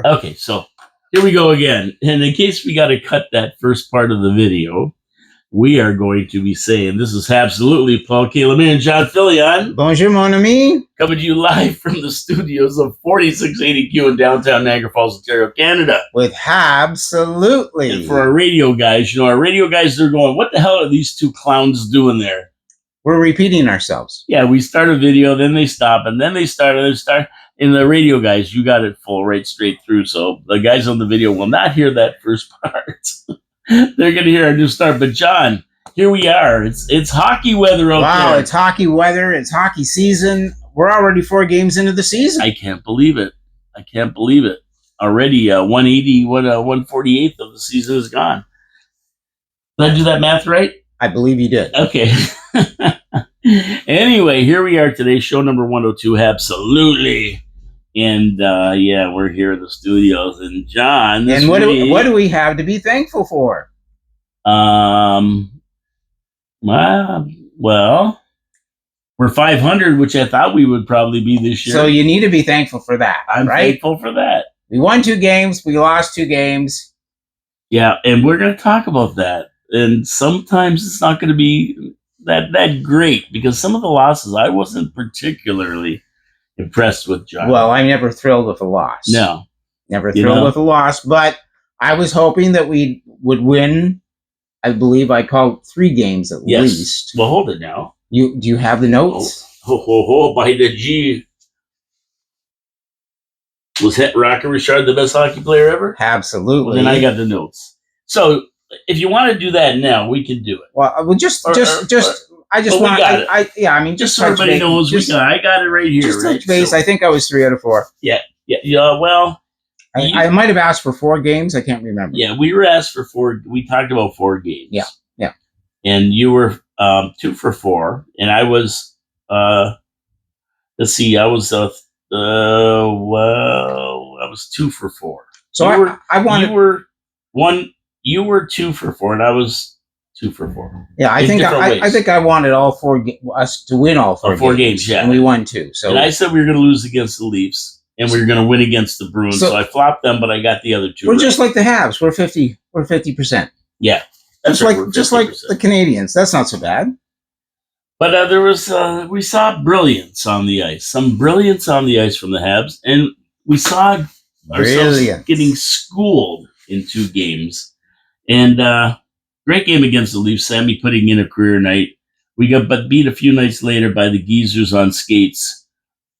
Okay, so here we go again. And in case we got to cut that first part of the video, we are going to be saying this is Absolutely Paul Calame and John Fillion. Bonjour, mon ami. Coming to you live from the studios of 4680Q in downtown Niagara Falls, Ontario, Canada. With Habsolutely. And for our radio guys, they're going, what the hell are these two clowns doing there? We're repeating ourselves. Yeah, we start a video, then they stop, and then they start. And the radio guys, you got it full right straight through. So the guys on the video will not hear that first part. They're going to hear our new start. But John, here we are. It's hockey weather out there. Wow, it's hockey weather. It's hockey season. We're already 4 games into the season. I can't believe it. Already 148th of the season is gone. Did I do that math right? I believe you did. Okay. Anyway, here we are today, show number 102, Absolutely. And we're here in the studios. And John, and what do we have to be thankful for? Well, we're 500, which I thought we would probably be this year. So you need to be thankful for that. I'm right? thankful for that. We won 2 games. We lost 2 games. Yeah, and we're going to talk about that. And sometimes it's not going to be that great because some of the losses I wasn't particularly impressed with, John. Well, I'm never thrilled with a loss. No. Never thrilled with a loss, but I was hoping that we would win. I believe I called 3 games at least. Well, hold it now. Do you have the notes? By the G. Was Rocker Richard the best hockey player ever? Absolutely. Well, then I got the notes. So if you want to do that now, we can do it. Well, just so everybody knows, I got it right here. Just touch base. So, I think I was 3 out of 4. Yeah. Well, I might have asked for 4 games. I can't remember. Yeah, we were asked for 4. We talked about 4 games. Yeah. And you were 2 for 4, and I was. Let's see. I was I was 2 for 4. So You were 2 for 4, and I was 2 for 4. Yeah, I think I wanted all 4 us to win all 4 games. Yeah, and we won 2. So and I said we were going to lose against the Leafs, and we were going to win against the Bruins. So I flopped them, but I got the other 2. We're just like the Habs. We're 50%. Yeah, just like the Canadians. That's not so bad. But there was we saw brilliance on the ice. Some brilliance on the ice from the Habs, and we saw ourselves getting schooled in 2 games. And great game against the Leafs. Sammy putting in a career night. We got beat a few nights later by the Geezers on skates.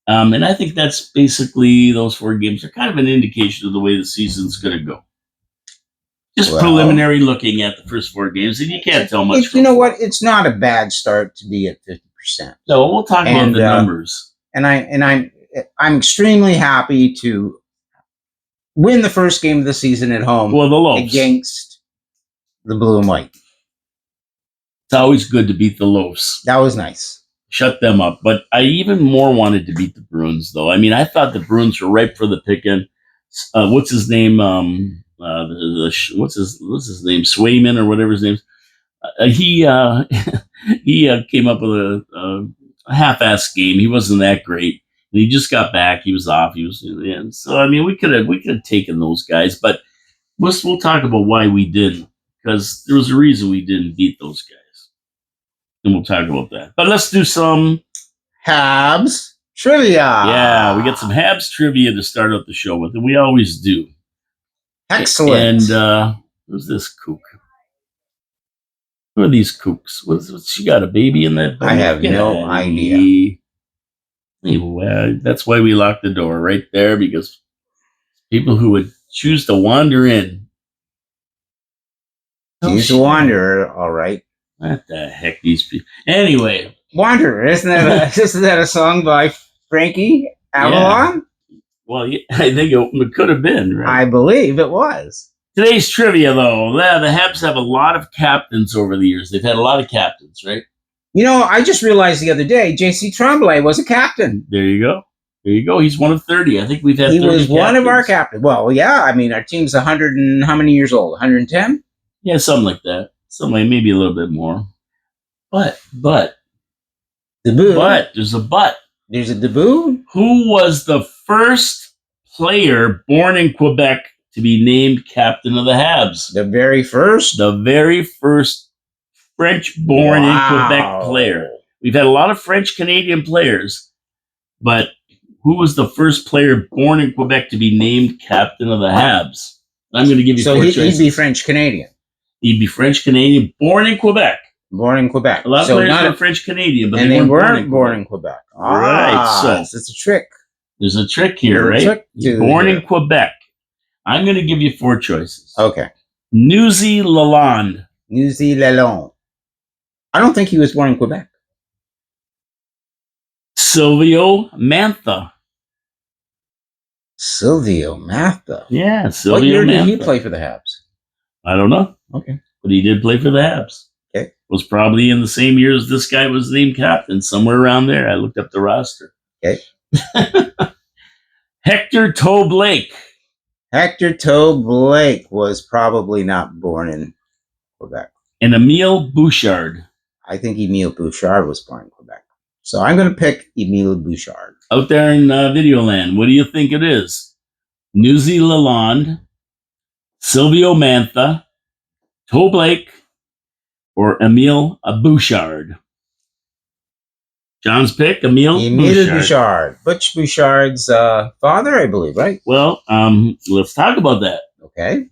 And I think that's basically those 4 games are kind of an indication of the way the season's going to go. Just preliminary looking at the first 4 games, and you can't tell much. You know what? It's not a bad start to be at 50%. No, we'll talk about the numbers. And I'm extremely happy to win the first game of the season at home. Well, the Lopes against the Blue and White. It's always good to beat the Loafs. That was nice. Shut them up. But I even more wanted to beat the Bruins, though. I mean, I thought the Bruins were ripe for the picking. What's his name? What's his name? Swayman or whatever his name is. He came up with a half-assed game. He wasn't that great. And he just got back. He was off. So I mean, we could have taken those guys, but we'll talk about why we didn't. Because there was a reason we didn't beat those guys. And we'll talk about that. But let's do some Habs trivia. Yeah, we got some Habs trivia to start out the show with, and we always do. Excellent. And who's this kook? Who are these kooks? What's she got a baby in that? I have no idea. Anyway, that's why we locked the door right there, because people who would choose to wander in. He's a wanderer, all right. What the heck, these people? Anyway, Wanderer, isn't that a song by Frankie Avalon? Yeah. Well, I think it could have been, right? I believe it was. Today's trivia, though, the Habs have a lot of captains over the years. They've had a lot of captains, right? You know, I just realized the other day, J.C. Tremblay was a captain. There you go. He's one of 30. I think we've had 30 He was captains. one of our captains. Well, yeah. I mean, our team's 100 and how many years old? 110? Yeah, something like that. Maybe a little bit more. But debut. But there's a but. There's a debut. Who was the first player born in Quebec to be named captain of the Habs. The very first? The very first French-born in Quebec player. We've had a lot of French-Canadian players, but who was the first player born in Quebec to be named captain of the Habs? I'm going to give you four choices. He'd be French-Canadian. He'd be French-Canadian, born in Quebec. Born in Quebec. A lot of players are French-Canadian, but they weren't born in Quebec. Right, so it's a trick. There's a trick here, right? Born in Quebec. I'm going to give you four choices. Okay. Newsy Lalonde. Newsy Lalonde. I don't think he was born in Quebec. Silvio Mantha. Silvio Mantha. Yeah, Silvio What year Mantha. did he play for the Habs? I don't know. Okay. But he did play for the Habs. Okay. Was probably in the same year as this guy was named captain, somewhere around there. I looked up the roster. Okay. Hector Toe Blake. Hector Toe Blake was probably not born in Quebec. And Emile Bouchard. I think Emile Bouchard was born in Quebec. So I'm going to pick Emile Bouchard. Out there in Videoland, what do you think it is? Newsy Lalonde, Silvio Mantha, Toe Blake, or Emile Bouchard? John's pick, Emile Bouchard. Butch Bouchard's father, I believe, right? Well, let's talk about that. Okay.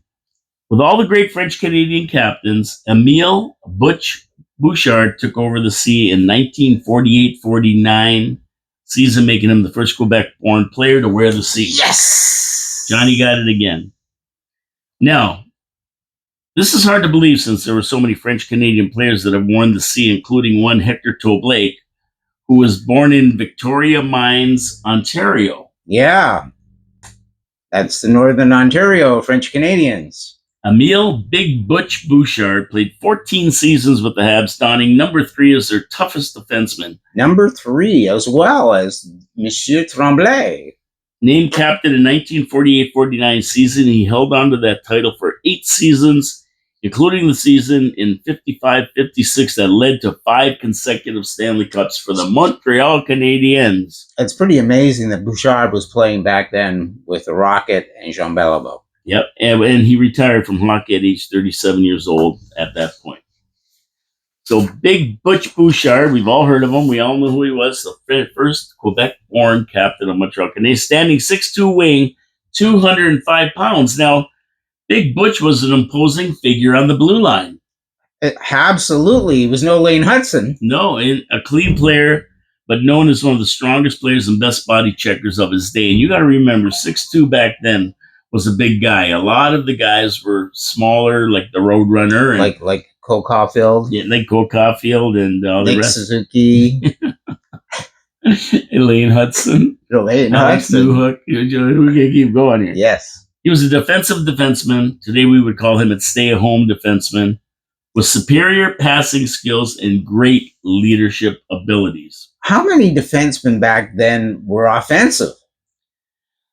With all the great French-Canadian captains, Emile Butch Bouchard took over the C in 1948-49 season, making him the first Quebec-born player to wear the C. Yes! Johnny got it again. Now, this is hard to believe since there were so many French-Canadian players that have worn the C, including one Hector Toe Blake, who was born in Victoria Mines, Ontario. Yeah. That's the Northern Ontario French Canadians. Emile Big Butch Bouchard played 14 seasons with the Habs, donning number 3 as their toughest defenseman. Number 3, as well as Monsieur Tremblay. Named captain in 1948-49 season, he held on to that title for 8 seasons, including the season in 55-56 that led to 5 consecutive Stanley Cups for the Montreal Canadiens. It's pretty amazing that Bouchard was playing back then with the Rocket and Jean Beliveau. Yep, and he retired from hockey at age 37 years old at that point. So Big Butch Bouchard, we've all heard of him. We all know who he was, the first Quebec-born captain of Montreal Canadiens, standing 6'2" wing, 205 pounds. Now, Big Butch was an imposing figure on the blue line. Absolutely. He was no Lane Hudson. No, a clean player, but known as one of the strongest players and best body checkers of his day. And you got to remember, 6'2" back then was a big guy. A lot of the guys were smaller, like the Roadrunner. And, like Cole Caulfield. Yeah, like Cole Caulfield and all the rest. Suzuki. Elaine Hudson. Elaine Hudson. Newhook. We can keep going here. Yes. He was a defensive defenseman. Today we would call him a stay-at-home defenseman with superior passing skills and great leadership abilities. How many defensemen back then were offensive?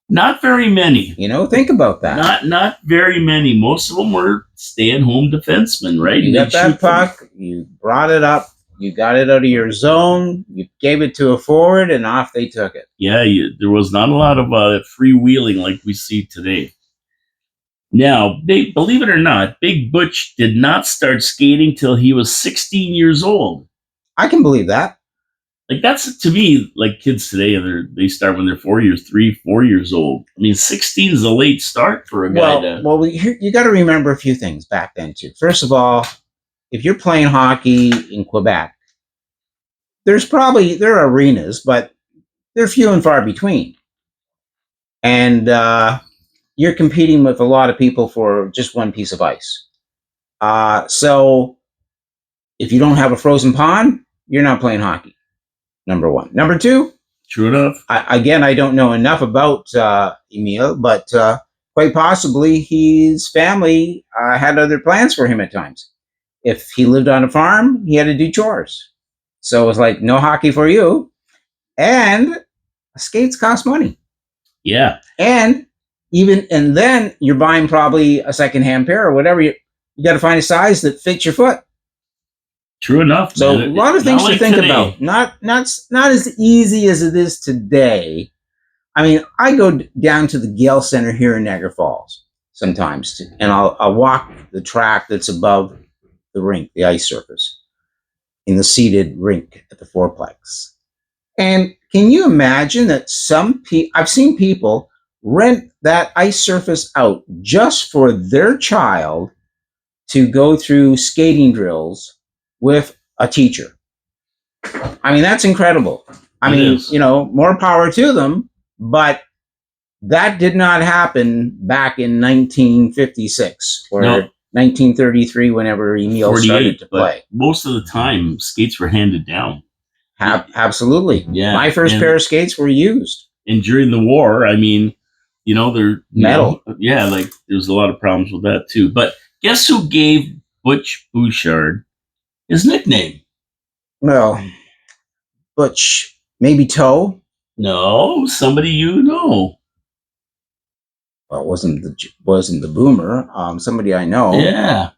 Not very many. Think about that. Not very many. Most of them were stay-at-home defensemen, right? You got that puck, you brought it up, you got it out of your zone, you gave it to a forward, and off they took it. Yeah, there was not a lot of freewheeling like we see today. Now, believe it or not, Big Butch did not start skating till he was 16 years old. I can believe that. Like, that's, to me, like kids today, they start when they're 4 years old. I mean, 16 is a late start for a guy. Well, you got to remember a few things back then, too. First of all, if you're playing hockey in Quebec, there are arenas, but they're few and far between. And you're competing with a lot of people for just one piece of ice. So if you don't have a frozen pond, you're not playing hockey. Number one. Number two. True enough. I don't know enough about Emile, but quite possibly his family had other plans for him at times. If he lived on a farm, he had to do chores. So it was like, no hockey for you. And skates cost money. Yeah. And then you're buying probably a secondhand pair or whatever. You got to find a size that fits your foot. True enough. So a lot of things to think about. Not as easy as it is today. I mean, I go down to the Gale Center here in Niagara Falls sometimes, and I'll walk the track that's above the rink, the ice surface, in the seated rink at the fourplex. And can you imagine that I've seen people rent that ice surface out just for their child to go through skating drills with a teacher. I mean, that's incredible. I mean, more power to them, but that did not happen back in 1956 or 1933, whenever Emil started to play. Most of the time, skates were handed down. Absolutely. Yeah. My first pair of skates were used. And during the war, I mean, they're metal. Like there's a lot of problems with that too. But guess who gave Butch Bouchard his nickname? Well, Butch, maybe Toe? No, somebody you know. Well, it wasn't the Boomer. Somebody I know. Yeah.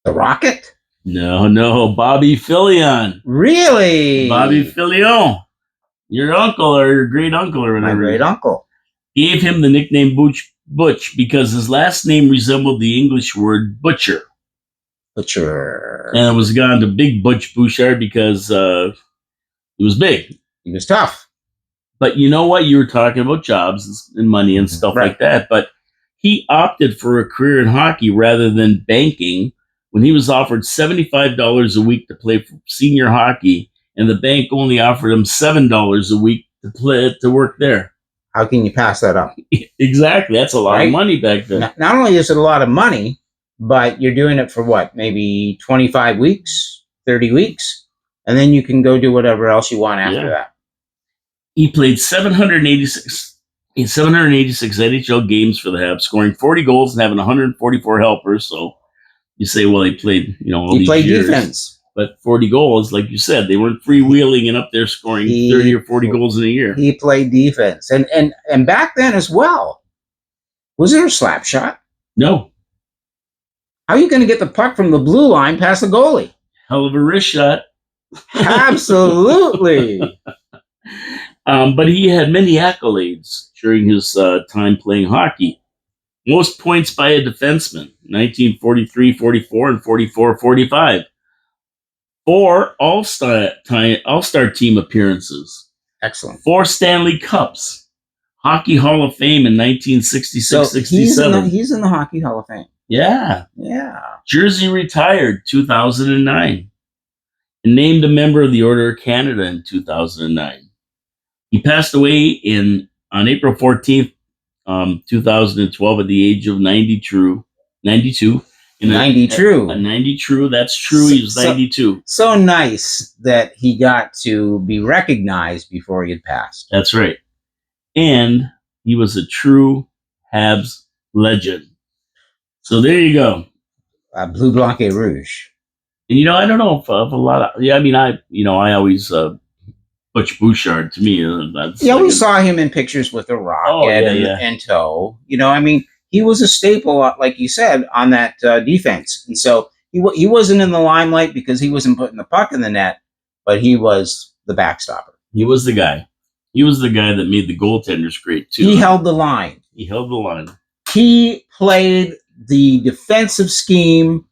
The Rocket? No, Bobby Fillion. Really? Bobby Fillion. Your uncle or your great uncle or whatever. My great uncle. Gave him the nickname Butch because his last name resembled the English word butcher. Butcher. And it was gone to Big Butch Bouchard because he was big. He was tough. But you know what? You were talking about jobs and money and stuff like that. But he opted for a career in hockey rather than banking when he was offered $75 a week to play for senior hockey, and the bank only offered him $7 a week to work there. How can you pass that up? Exactly. That's a lot of money back then. Not only is it a lot of money, but you're doing it for what? Maybe 25 weeks, 30 weeks, and then you can go do whatever else you want after that. He played 786 NHL games for the Habs, scoring 40 goals and having 144 helpers. So you say, well, he played, all these years. Defense. But 40 goals, like you said, they weren't freewheeling and up there scoring 30 or 40 goals in a year. He played defense. And back then as well, was there a slap shot? No. How are you going to get the puck from the blue line past the goalie? Hell of a wrist shot. Absolutely. But he had many accolades during his time playing hockey. Most points by a defenseman, 1943, 44, and 44, 45. 4 All-Star team appearances. Excellent. 4 Stanley Cups. Hockey Hall of Fame in 1966-67. He's in the Hockey Hall of Fame. Yeah. Yeah. Jersey retired 2009. And named a member of the Order of Canada in 2009. He passed away on April 14th, 2012 at the age of 92. 90 true. That's true. He was 92. So nice that he got to be recognized before he had passed. That's right. And he was a true Habs legend. So there you go. Bleu, Blanc et Rouge. And I don't know if a lot of I always Butch Bouchard to me. We saw him in pictures with a Rocket and Toe. He was a staple, like you said, on that defense. And so he wasn't in the limelight because he wasn't putting the puck in the net, but he was the backstopper. He was the guy. He was the guy that made the goaltenders great too. He held the line. He played the defensive scheme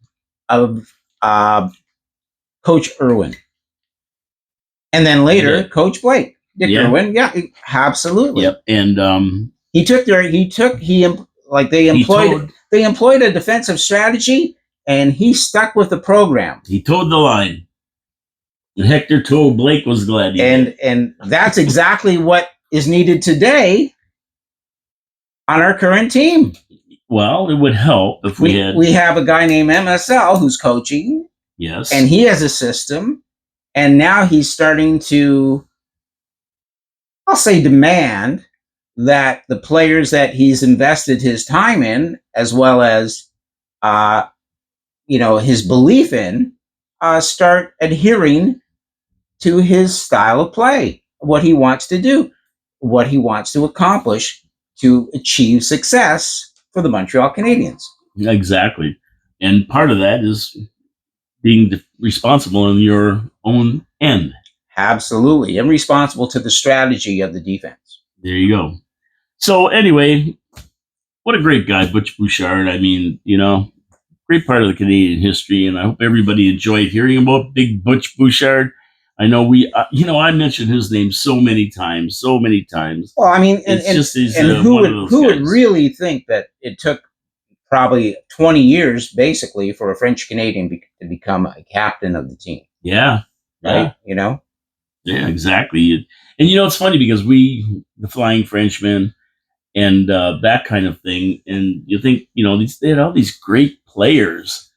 of Coach Irwin. And then later, Coach Blake, Dick Irwin. Yeah, absolutely. Yep. And they employed a defensive strategy, and he stuck with the program. He towed the line. And Hector Toe Blake was glad he did. And that's exactly what is needed today on our current team. Well, it would help if we have a guy named MSL who's coaching. Yes. And he has a system. And now he's starting to, I'll say, demand that the players that he's invested his time in, as well as, his belief in, start adhering to his style of play, what he wants to do, what he wants to accomplish to achieve success for the Montreal Canadiens. Exactly. And part of that is being responsible on your own end. Absolutely. And responsible to the strategy of the defense. There you go. So anyway, what a great guy, Butch Bouchard. I mean, great part of the Canadian history, and I hope everybody enjoyed hearing about Big Butch Bouchard. I know I mentioned his name so many times. Well, I mean, and who would really think that it took probably 20 years, basically, for a French Canadian to become a captain of the team? Yeah. Right? Yeah, exactly. And it's funny because the Flying Frenchman, and that kind of thing, and you think they had all these great players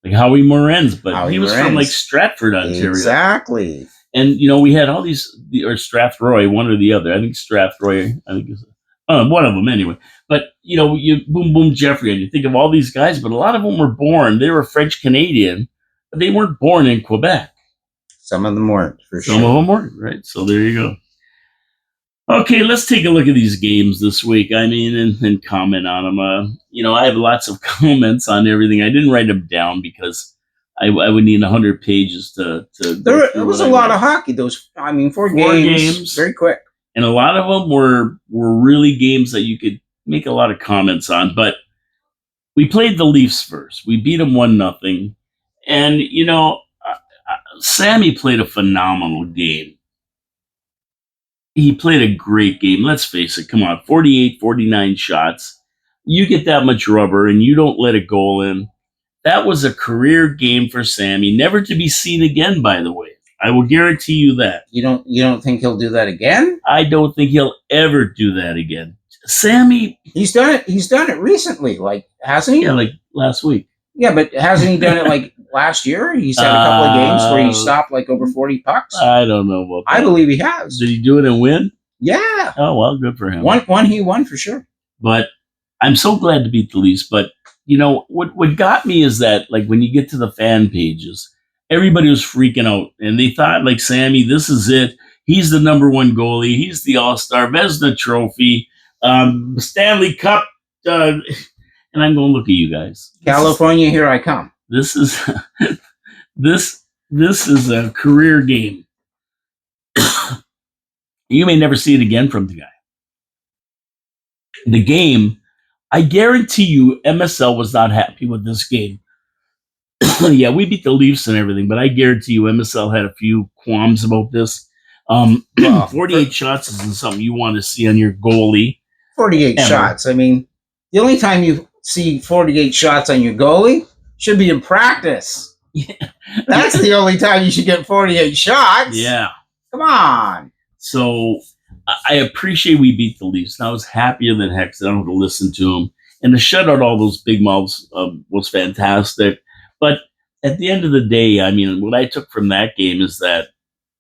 like Howie Morenz, but he was from like Stratford, Ontario. Exactly. And we had all these, or Strathroy, one or the other. I think Strathroy. I think it's one of them anyway. But you Boom Boom Jeffrey, and you think of all these guys, but a lot of them were born. They were French Canadian, but they weren't born in Quebec. Some of them weren't, for sure. Some of them weren't, right? So there you go. Okay, let's take a look at these games this week. I mean, and comment on them. I have lots of comments on everything. I didn't write them down because I would need 100 pages to. There was a lot of hockey. Four games, very quick, and a lot of them were really games that you could make a lot of comments on. But we played the Leafs first. We beat them 1-0, and Sammy played a phenomenal game. He played a great game. Let's face it. Come on, 48, 49 shots. You get that much rubber and you don't let a goal in. That was a career game for Sammy, never to be seen again, by the way. I will guarantee you that. You don't think he'll do that again? I don't think he'll ever do that again. Sammy, he's done it. He's done it recently, hasn't he? Yeah, like last week. Yeah, but hasn't he done it last year? He's had a couple of games where he stopped over 40 pucks. I don't know about that. I believe he has. Did he do it and win? Yeah. Oh, well, good for him. He won for sure. But I'm so glad to beat the Leafs. But, what got me is that, when you get to the fan pages, everybody was freaking out. And they thought, Sammy, this is it. He's the number one goalie. He's the All-Star, Vezina Trophy, Stanley Cup. And I'm going, look at you guys. California, here I come. This is this is a career game. You may never see it again from the guy. The game, I guarantee you, MSL was not happy with this game. Yeah, we beat the Leafs and everything, but I guarantee you, MSL had a few qualms about this. 48 shots isn't something you want to see on your goalie. 48 shots. I mean, the only time you see 48 shots on your goalie should be in practice. Yeah. That's the only time you should get 48 shots. Yeah. Come on. So I appreciate we beat the Leafs. And I was happier than heck that I don't have to listen to them. And to shut out all those big mouths was fantastic. But at the end of the day, I mean, what I took from that game is that,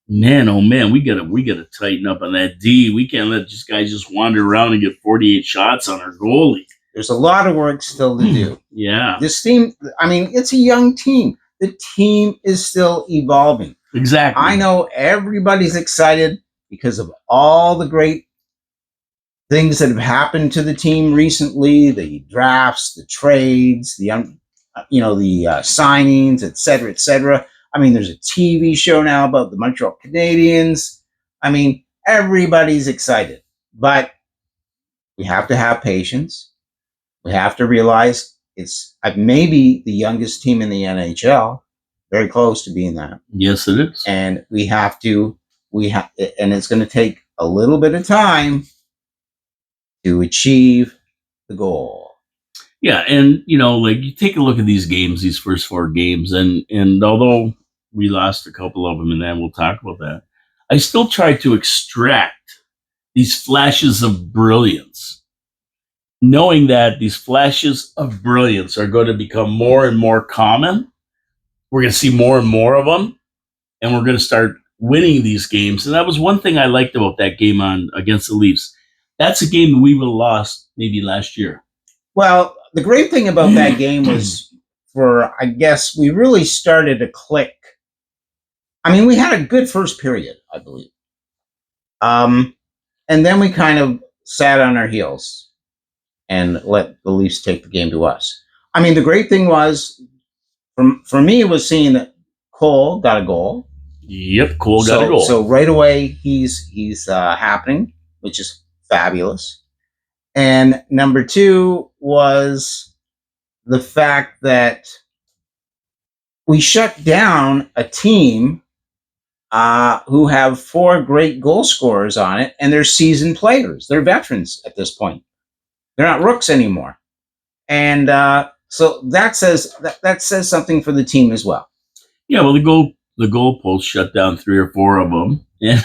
man, oh man, we gotta tighten up on that D. We can't let these guys just wander around and get 48 shots on our goalie. There's a lot of work still to do. Yeah. This team, it's a young team. The team is still evolving. Exactly. I know everybody's excited because of all the great things that have happened to the team recently, the drafts, the trades, the signings, et cetera, et cetera. There's a TV show now about the Montreal Canadiens. Everybody's excited, but we have to have patience. We have to realize it's maybe the youngest team in the NHL, very close to being that. Yes, it is. And and it's going to take a little bit of time to achieve the goal. Yeah, and you take a look at these games, these first 4 games, and although we lost a couple of them, and then we'll talk about that, I still try to extract these flashes of brilliance, knowing that these flashes of brilliance are going to become more and more common. We're going to see more and more of them, and we're going to start winning these games. And that was one thing I liked about that game against the Leafs. That's a game we would have lost maybe last year. Well, the great thing about that game was, I guess, we really started to click. We had a good first period, I believe. And then we kind of sat on our heels and let the Leafs take the game to us. The great thing was, for me, was seeing that Cole got a goal. Yep, Cole got a goal. So right away he's happening, which is fabulous. And number two was the fact that we shut down a team who have 4 great goal scorers on it, and they're seasoned players. They're veterans at this point. They're not rooks anymore, and so that says something for the team as well. Yeah, well, the goalpost shut down 3 or 4 of them, and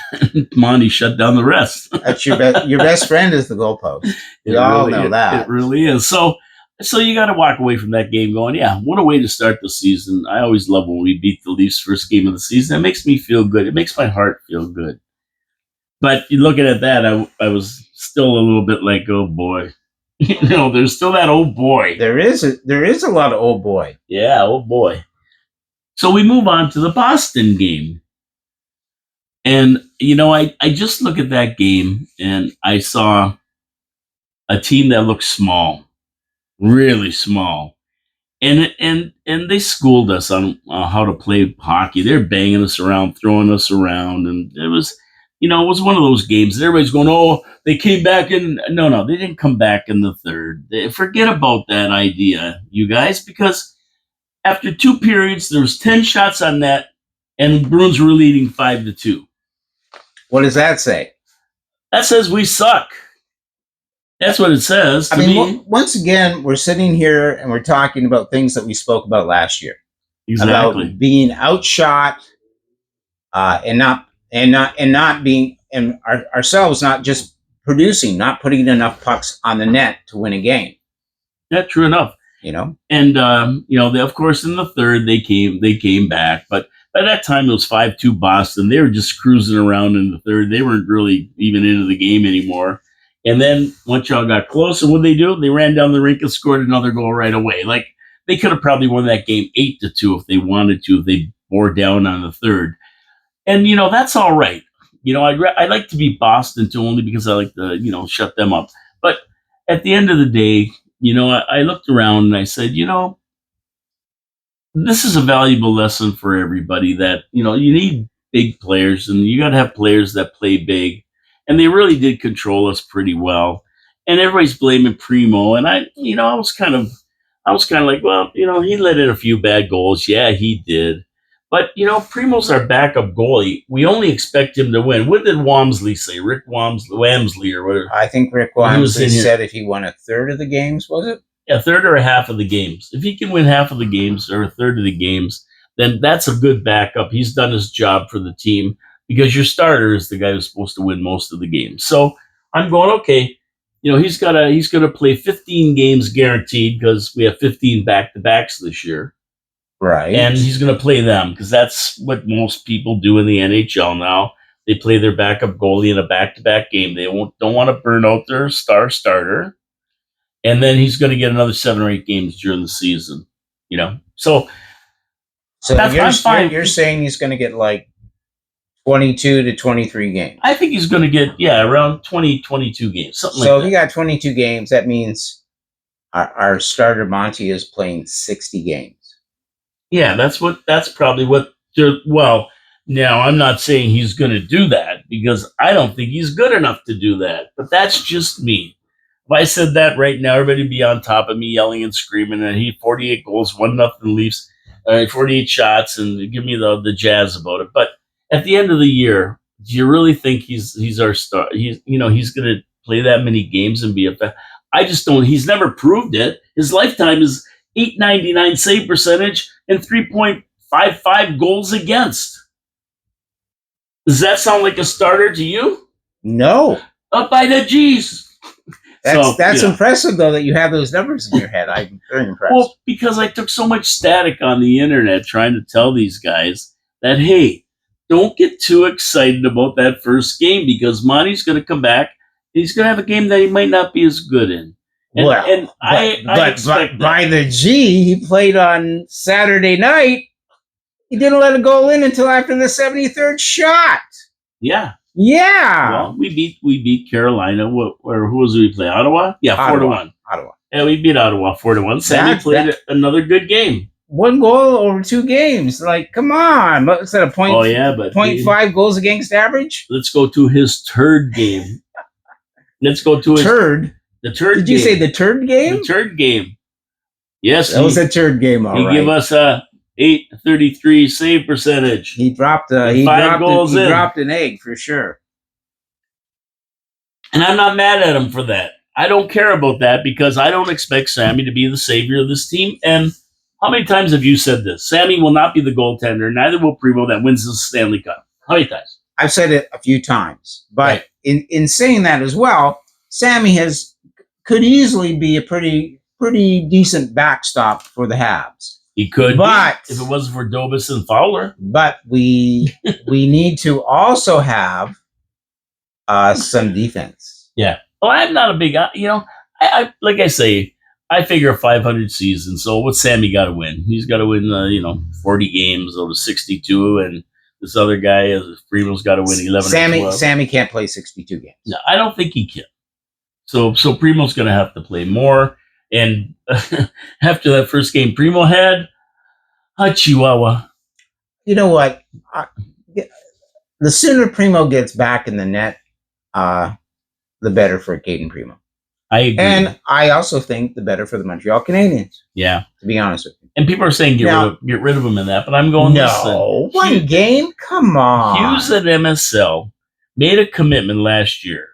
Monty shut down the rest. That's your best friend is the goalpost. We all know that. It really is. So you got to walk away from that game going, yeah, what a way to start the season. I always love when we beat the Leafs first game of the season. It makes me feel good. It makes my heart feel good. But looking at that, I was still a little bit like, oh boy. There's still that old boy. There is a lot of old boy. Yeah, old boy. So we move on to the Boston game. And, I just look at that game and I saw a team that looked small, really small. And they schooled us on how to play hockey. They're banging us around, throwing us around. And it was one of those games that everybody's going, oh, they came back in. No, they didn't come back in the third. Forget about that idea, you guys, because after 2 periods, there was 10 shots on net, and Bruins were leading 5-2. What does that say? That says we suck. That's what it says to me. Once again, we're sitting here and we're talking about things that we spoke about last year. Exactly. About being outshot, and not being, and ourselves not just producing, not putting enough pucks on the net to win a game. Yeah, true enough. And of course in the third they came back, but by that time it was 5-2 Boston. They were just cruising around in the third. They weren't really even into the game anymore. And then Montreal got close, and what did they do? They ran down the rink and scored another goal right away. Like, they could have probably won that game 8-2 if they wanted to, if they bore down on the third. And, that's all right. I like to beat Boston, too, only because I like to, shut them up. But at the end of the day, I looked around and I said, this is a valuable lesson for everybody that, you need big players, and you got to have players that play big. And they really did control us pretty well. And everybody's blaming Primo. And I was kind of like, well, he let in a few bad goals. Yeah, he did. But, Primo's our backup goalie. We only expect him to win. What did Wamsley say? Rick Wamsley or whatever. I think Rick Wamsley said if he won a third of the games, was it? A third or a half of the games. If he can win half of the games or a third of the games, then that's a good backup. He's done his job for the team. Because your starter is the guy who's supposed to win most of the games. So I'm going, okay, he's gonna play 15 games guaranteed because we have 15 back-to-backs this year. Right. And he's gonna play them because that's what most people do in the NHL now. They play their backup goalie in a back-to-back game. They don't want to burn out their starter. And then he's gonna get another 7 or 8 games during the season. So you're saying he's gonna get like 22 to 23 games. I think he's going to get, around 20, 22 games, something like that. So if he got 22 games, that means our starter Monty is playing 60 games. Yeah, that's probably what well, now I'm not saying he's going to do that because I don't think he's good enough to do that, but that's just me. If I said that right now, everybody would be on top of me yelling and screaming, and he 48 goals, 1-0 Leafs, 48 shots, and give me the jazz about it. But at the end of the year, do you really think he's our star? He's going to play that many games and be a. I just don't. He's never proved it. His lifetime is .899 save percentage and 3.55 goals against. Does that sound like a starter to you? No. Up by the G's. That's impressive, though, that you have those numbers in your head. I'm very impressed. Well, because I took so much static on the internet trying to tell these guys that, hey, don't get too excited about that first game because Monty's going to come back. And he's going to have a game that he might not be as good in. But by the G, he played on Saturday night. He didn't let a goal in until after the 73rd shot. Yeah. Yeah. Well, we beat Carolina. Who was we play? Ottawa? Yeah, 4-1. Ottawa. Yeah, we beat Ottawa 4-1. Sammy played another good game. 1 goal over 2 games. Like, come on. What's that, a point? Oh yeah, but 0.5 goals against average? let's go to his turd game. Let's go to his Turd? the turd Did game. you say the turd game? The turd game. Yes, That was a turd game, all he right. gave us a .833 save percentage. He dropped goals in. dropped an egg for sure. And I'm not mad at him for that. I don't care about that because I don't expect Sammy to be the savior of this team. And how many times have you said this? Sammy will not be the goaltender. Neither will Primo that wins the Stanley Cup. How many times? I've said it a few times. But Right. in saying that as well, Sammy could easily be a pretty decent backstop for the Habs. He could, but if it wasn't for Dobas and Fowler. But we need to also have some defense. Yeah. Well, I'm not a big, I like I say, I figure a 500 season. So what's Sammy got to win? He's got to win, 40 games out of 62, and this other guy, Primo's got to win 11. Sammy, or 12. Sammy can't play 62 games. No, I don't think he can. So Primo's going to have to play more. And after that first game Primo had, Chihuahua. You know what? The sooner Primo gets back in the net, the better for Caden Primo. I agree. And I also think the better for the Montreal Canadiens. Yeah. To be honest with you. And people are saying get rid of him in that, but I'm going, no. One game? Come on. Hughes at MSL made a commitment last year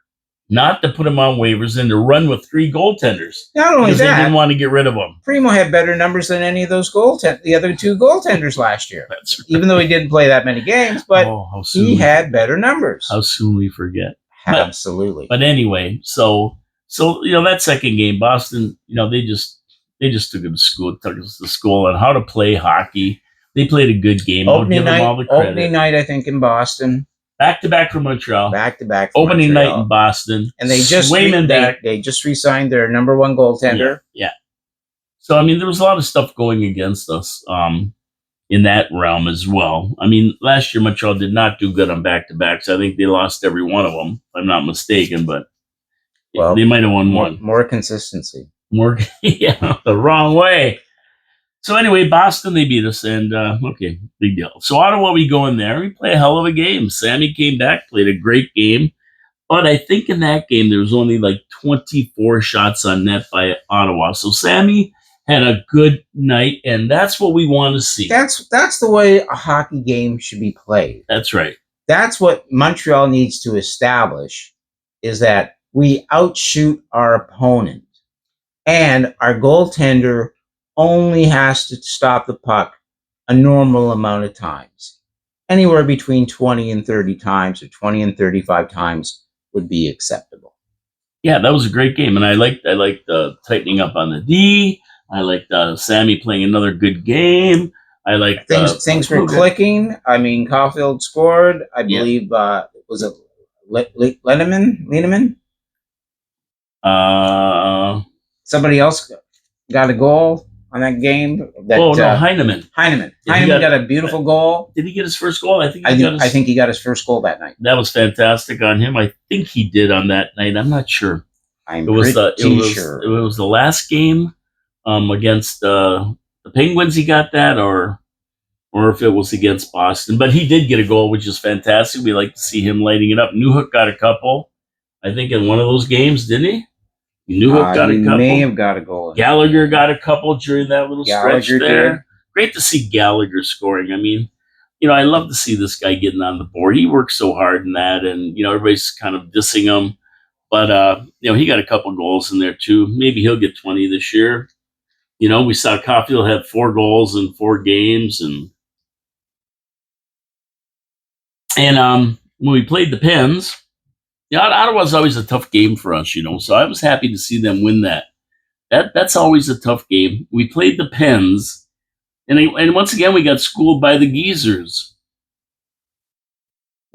not to put him on waivers and to run with 3 goaltenders. Not only that, they didn't want to get rid of him. Primo had better numbers than any of those the other 2 goaltenders last year. That's right. Even though he didn't play that many games, but he had better numbers. How soon we forget. Absolutely. But anyway, so that second game, Boston, they just took us to school on how to play hockey. They played a good game. I'll give them all the credit. Opening night, I think, in Boston. Back-to-back from Montreal. Back-to-back. Opening night in Boston. And they just they just re-signed their number 1 goaltender. Yeah. So I mean, there was a lot of stuff going against us in that realm as well. I mean, last year Montreal did not do good on back-to-backs. I think they lost every one of them, if I'm not mistaken, but they might have won one. More consistency. The wrong way. So anyway, Boston, they beat us, and okay, big deal. So Ottawa, we go in there, we play a hell of a game. Sammy came back, played a great game, but I think in that game there was only like 24 shots on net by Ottawa. So Sammy had a good night, and that's what we want to see. That's the way a hockey game should be played. That's right. That's what Montreal needs to establish, is that we outshoot our opponent, and our goaltender only has to stop the puck a normal amount of times. Anywhere between 20 and 30 times, or 20 and 35 times would be acceptable. Yeah, that was a great game, and I liked tightening up on the D. I liked Sammy playing another good game. I liked things were clicking. I mean, Caulfield scored. I believe was it Lineman? Somebody else got a goal on that game. Heineman. Heineman got a beautiful goal. Did he get his first goal? I think he got his first goal that night. That was fantastic on him. I think he did on that night. I'm not sure. It was the last game against the Penguins. He got that, or if it was against Boston. But he did get a goal, which is fantastic. We like to see him lighting it up. Newhook got a couple, I think, in one of those games, didn't he? Newhook got a couple. May have got a goal. Gallagher got a couple during that little stretch there. Did. Great to see Gallagher scoring. I mean, I love to see this guy getting on the board. He works so hard in that, and everybody's kind of dissing him. But he got a couple goals in there too. Maybe he'll get 20 this year. We saw Caulfield have 4 goals in 4 games, and when we played the Pens. Ottawa's always a tough game for us, so I was happy to see them win that. That's always a tough game. We played the Pens, and once again, we got schooled by the Geezers.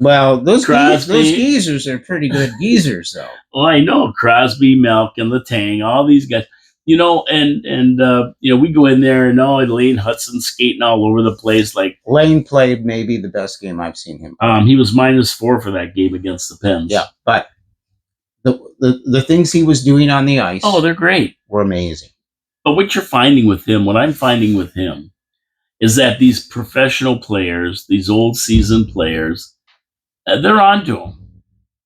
Well, those Geezers are pretty good Geezers, though. Well, I know. Crosby, Malkin, Letang, all these guys. We go in there, and Lane Hudson skating all over the place. Like Lane played maybe the best game I've seen him play. He was -4 for that game against the Pens. Yeah, but the things he was doing on the ice, they're great, were amazing. But what you're finding with him, what I'm finding with him, is that these professional players, these old seasoned players, they're onto him.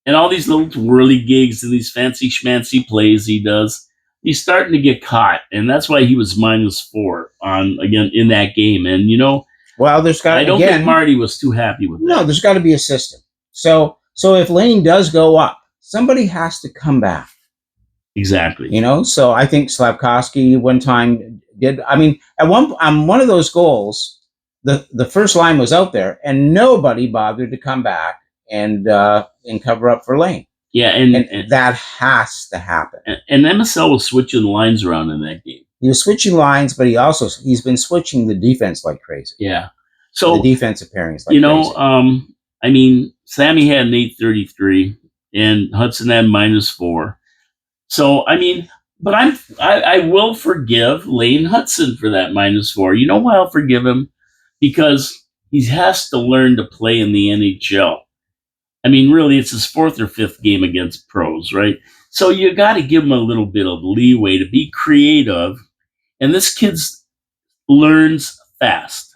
And all these little whirly gigs and these fancy schmancy plays he does, he's starting to get caught. And that's why he was -4 on, again, in that game. And, Well, there's got I don't think Marty was too happy with that. No, there's got to be a system. So if Lane does go up, somebody has to come back. Exactly. So I think Slavkovsky one time did. I mean, on one of those goals, the first line was out there, and nobody bothered to come back and cover up for Lane. Yeah, and that has to happen. And MSL was switching lines around in that game. He was switching lines, but he's been switching the defense like crazy. Yeah. So the defensive pairings like crazy. I mean, Sammy had an 833 and Hudson had -4. So, I mean, but I will forgive Lane Hudson for that -4. You know why I'll forgive him? Because he has to learn to play in the NHL. I mean, really, it's his 4th or 5th game against pros, right? So you got to give him a little bit of leeway to be creative. And this kid learns fast.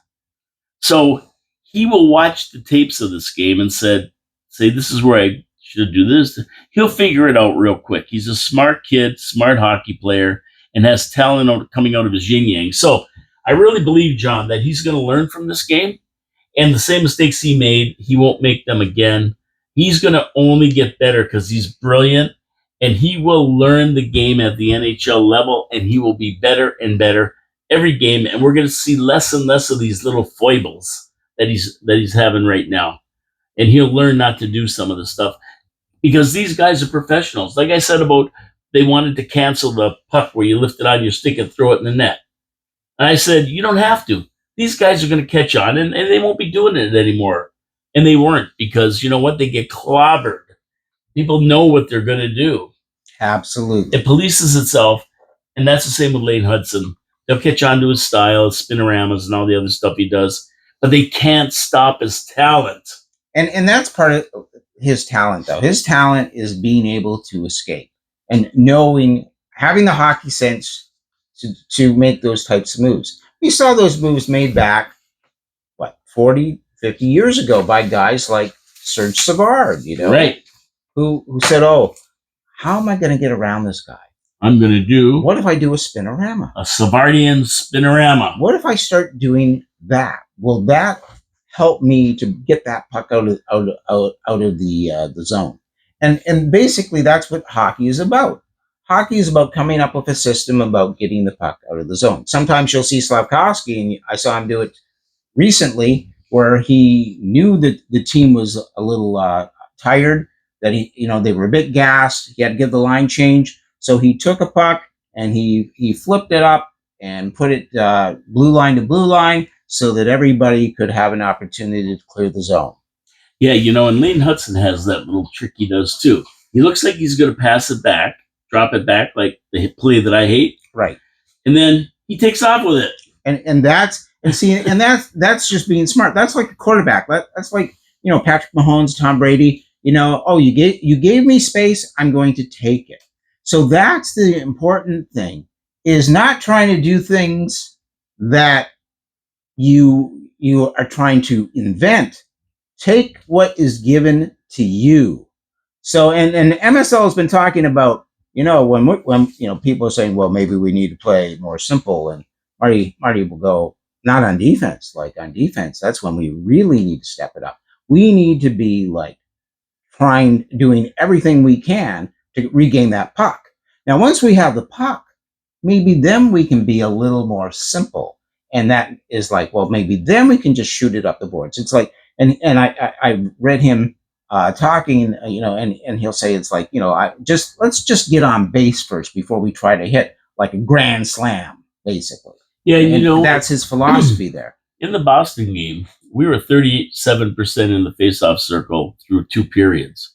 So he will watch the tapes of this game and say, this is where I should do this. He'll figure it out real quick. He's a smart kid, smart hockey player, and has talent coming out of his yin-yang. So I really believe, John, that he's going to learn from this game. And the same mistakes he made, he won't make them again. He's going to only get better because he's brilliant, and he will learn the game at the NHL level, and he will be better and better every game. And we're going to see less and less of these little foibles that he's having right now. And he'll learn not to do some of the stuff because these guys are professionals. Like I said about they wanted to cancel the puck where you lift it on your stick and throw it in the net. And I said, you don't have to. These guys are going to catch on, and they won't be doing it anymore. And they weren't because, you know what? They get clobbered. People know what they're going to do. Absolutely. It polices itself, and that's the same with Lane Hudson. They'll catch on to his style, his spinoramas, and all the other stuff he does, but they can't stop his talent. And that's part of his talent, though. His talent is being able to escape and having the hockey sense to make those types of moves. We saw those moves made back, 40, 50 years ago by guys like Serge Savard, Right. Who said, oh, how am I going to get around this guy? I'm going to do... What if I do a spinorama? A Savardian spinorama. What if I start doing that? Will that help me to get that puck out of the zone? And basically, that's what hockey is about. Hockey is about coming up with a system about getting the puck out of the zone. Sometimes you'll see Slavkovsky, and I saw him do it recently, where he knew that the team was a little tired, that they were a bit gassed. He had to get the line change. So he took a puck and he flipped it up and put it blue line to blue line so that everybody could have an opportunity to clear the zone. Yeah, and Lane Hudson has that little trick he does too. He looks like he's going to pass it back, drop it back like the play that I hate. Right. And then he takes off with it. And that's just being smart. That's like a quarterback. That's like, Patrick Mahomes, Tom Brady, you gave me space, I'm going to take it. So that's the important thing, is not trying to do things that you are trying to invent. Take what is given to you. So, and MSL has been talking about, when people are saying, well, maybe we need to play more simple, and Marty will go, not on defense. Like on defense, that's when we really need to step it up. We need to be like doing everything we can to regain that puck. Now, once we have the puck, maybe then we can be a little more simple. And that is like, well, maybe then we can just shoot it up the boards. It's like, and I read him talking, and he'll say, it's like, let's just get on base first before we try to hit like a grand slam, basically. Yeah, that's his philosophy there. In the Boston game, we were 37% in the faceoff circle through 2 periods,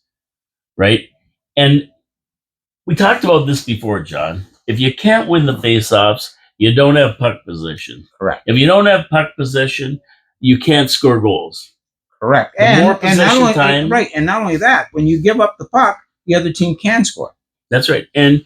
right? And we talked about this before, John. If you can't win the faceoffs, you don't have puck possession. Correct. If you don't have puck possession, you can't score goals. Correct. And more possession time. Right. And not only that, when you give up the puck, the other team can score. That's right. And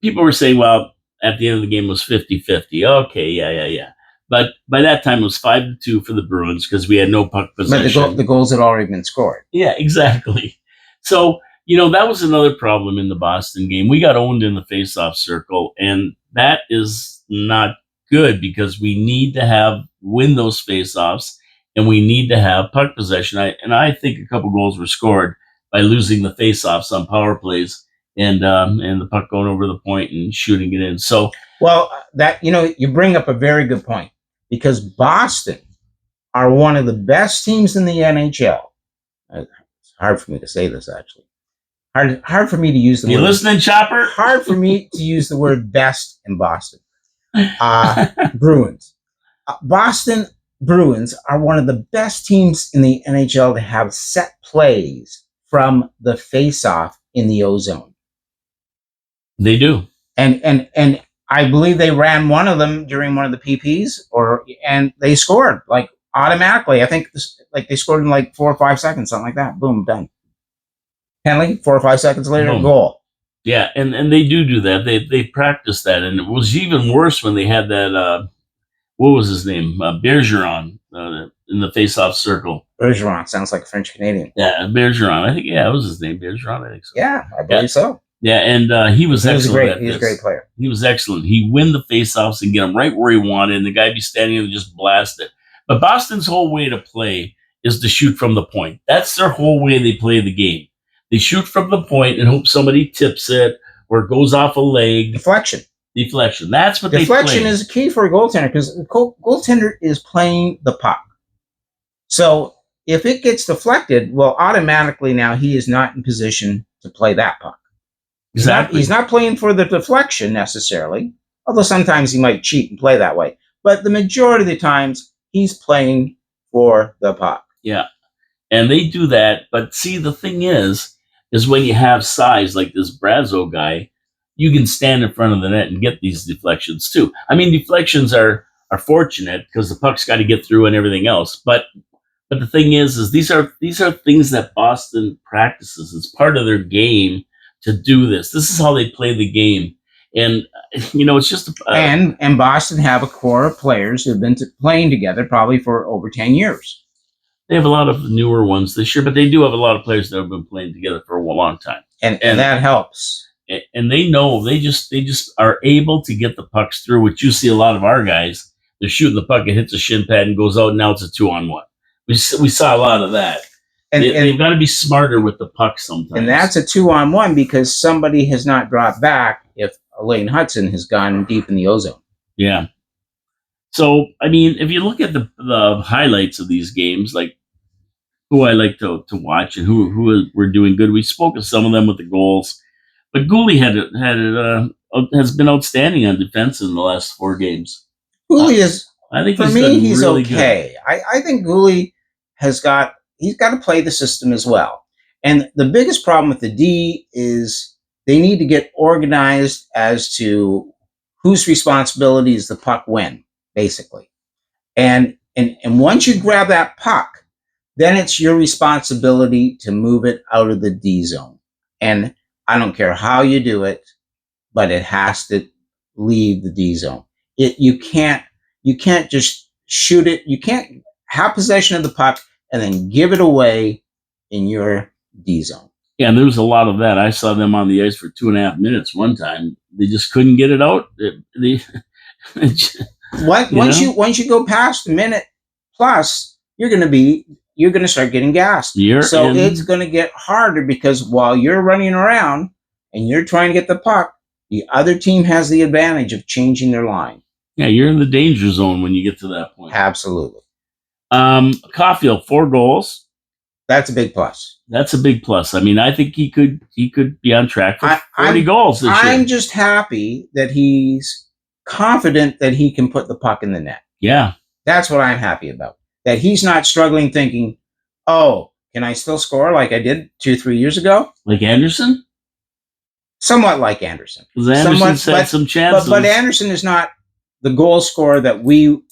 people were saying, well, at the end of the game was 50-50. Okay, yeah. But by that time, it was 5-2 for the Bruins because we had no puck But possession. the goals had already been scored. Yeah, exactly. So, that was another problem in the Boston game. We got owned in the faceoff circle, and that is not good because we need to win those faceoffs, and we need to have puck possession. I think a couple goals were scored by losing the faceoffs on power plays and the puck going over the point and shooting it in. So, well, that you bring up a very good point because Boston are one of the best teams in the NHL. It's hard for me to say this, actually. Hard for me to use the word. You listening, Chopper? Hard for me to use the word best in Boston. Bruins. Boston Bruins are one of the best teams in the NHL to have set plays from the face-off in the O-zone. They do. And I believe they ran one of them during one of the PPs, and they scored like automatically. I think they scored in like 4 or 5 seconds, something like that. Boom, done. Penalty, 4 or 5 seconds later, Boom. Goal. Yeah, and they do that. They practice that, and it was even worse when they had that. What was his name? Bergeron in the face-off circle. Bergeron sounds like a French Canadian. Yeah, Bergeron. I think it was his name, Bergeron. I think so. Yeah, I believe so. Yeah, and he was excellent. He's a great player. He was excellent. He'd win the faceoffs and get them right where he wanted, and the guy be standing there and just blast it. But Boston's whole way to play is to shoot from the point. That's their whole way they play the game. They shoot from the point and hope somebody tips it or goes off a leg. Deflection. That's what Deflection is key for a goaltender because the goaltender is playing the puck. So if it gets deflected, well, automatically now he is not in position to play that puck. Exactly. He's not playing for the deflection necessarily, although sometimes he might cheat and play that way. But the majority of the times, he's playing for the puck. Yeah, and they do that. But see, the thing is when you have size like this Brazo guy, you can stand in front of the net and get these deflections too. I mean, deflections are fortunate because the puck's got to get through and everything else. But the thing is these are things that Boston practices. It's part of their game to do this. This is how they play the game. And, it's just... and Boston have a core of players who have been playing together probably for over 10 years. They have a lot of newer ones this year, but they do have a lot of players that have been playing together for a long time. And that helps. And they know, they just are able to get the pucks through, which you see a lot of our guys. They're shooting the puck, it hits a shin pad and goes out, and now it's a 2-on-1. We saw a lot of that. And they've got to be smarter with the puck sometimes. And that's a 2-on-1 because somebody has not dropped back if Elaine Hudson has gone deep in the O-zone. Yeah. So, I mean, if you look at the highlights of these games, like who I like to watch and who were doing good, we spoke of some of them with the goals. But Gooley has been outstanding on defense in the last 4 games. Gooley is, I think for me, he's really okay. I think Gooley he's got to play the system as well. And the biggest problem with the D is they need to get organized as to whose responsibility is the puck when, basically. And once you grab that puck, then it's your responsibility to move it out of the D zone. And I don't care how you do it, but it has to leave the D zone. You can't just shoot it. You can't have possession of the puck and then give it away in your D zone. Yeah, and there was a lot of that. I saw them on the ice for 2.5 minutes one time. They just couldn't get it out. Once you go past a minute plus, you're going to start getting gassed. It's going to get harder because while you're running around and you're trying to get the puck, the other team has the advantage of changing their line. Yeah, you're in the danger zone when you get to that point. Absolutely. Caulfield, 4 goals. That's a big plus. That's a big plus. I mean, I think he could be on track for 40 goals this year. I'm just happy that he's confident that he can put the puck in the net. Yeah. That's what I'm happy about. That he's not struggling thinking, oh, can I still score like I did 2-3 years ago? Like Anderson? Somewhat like Anderson. Because Anderson had some chances. But Anderson is not the goal scorer that we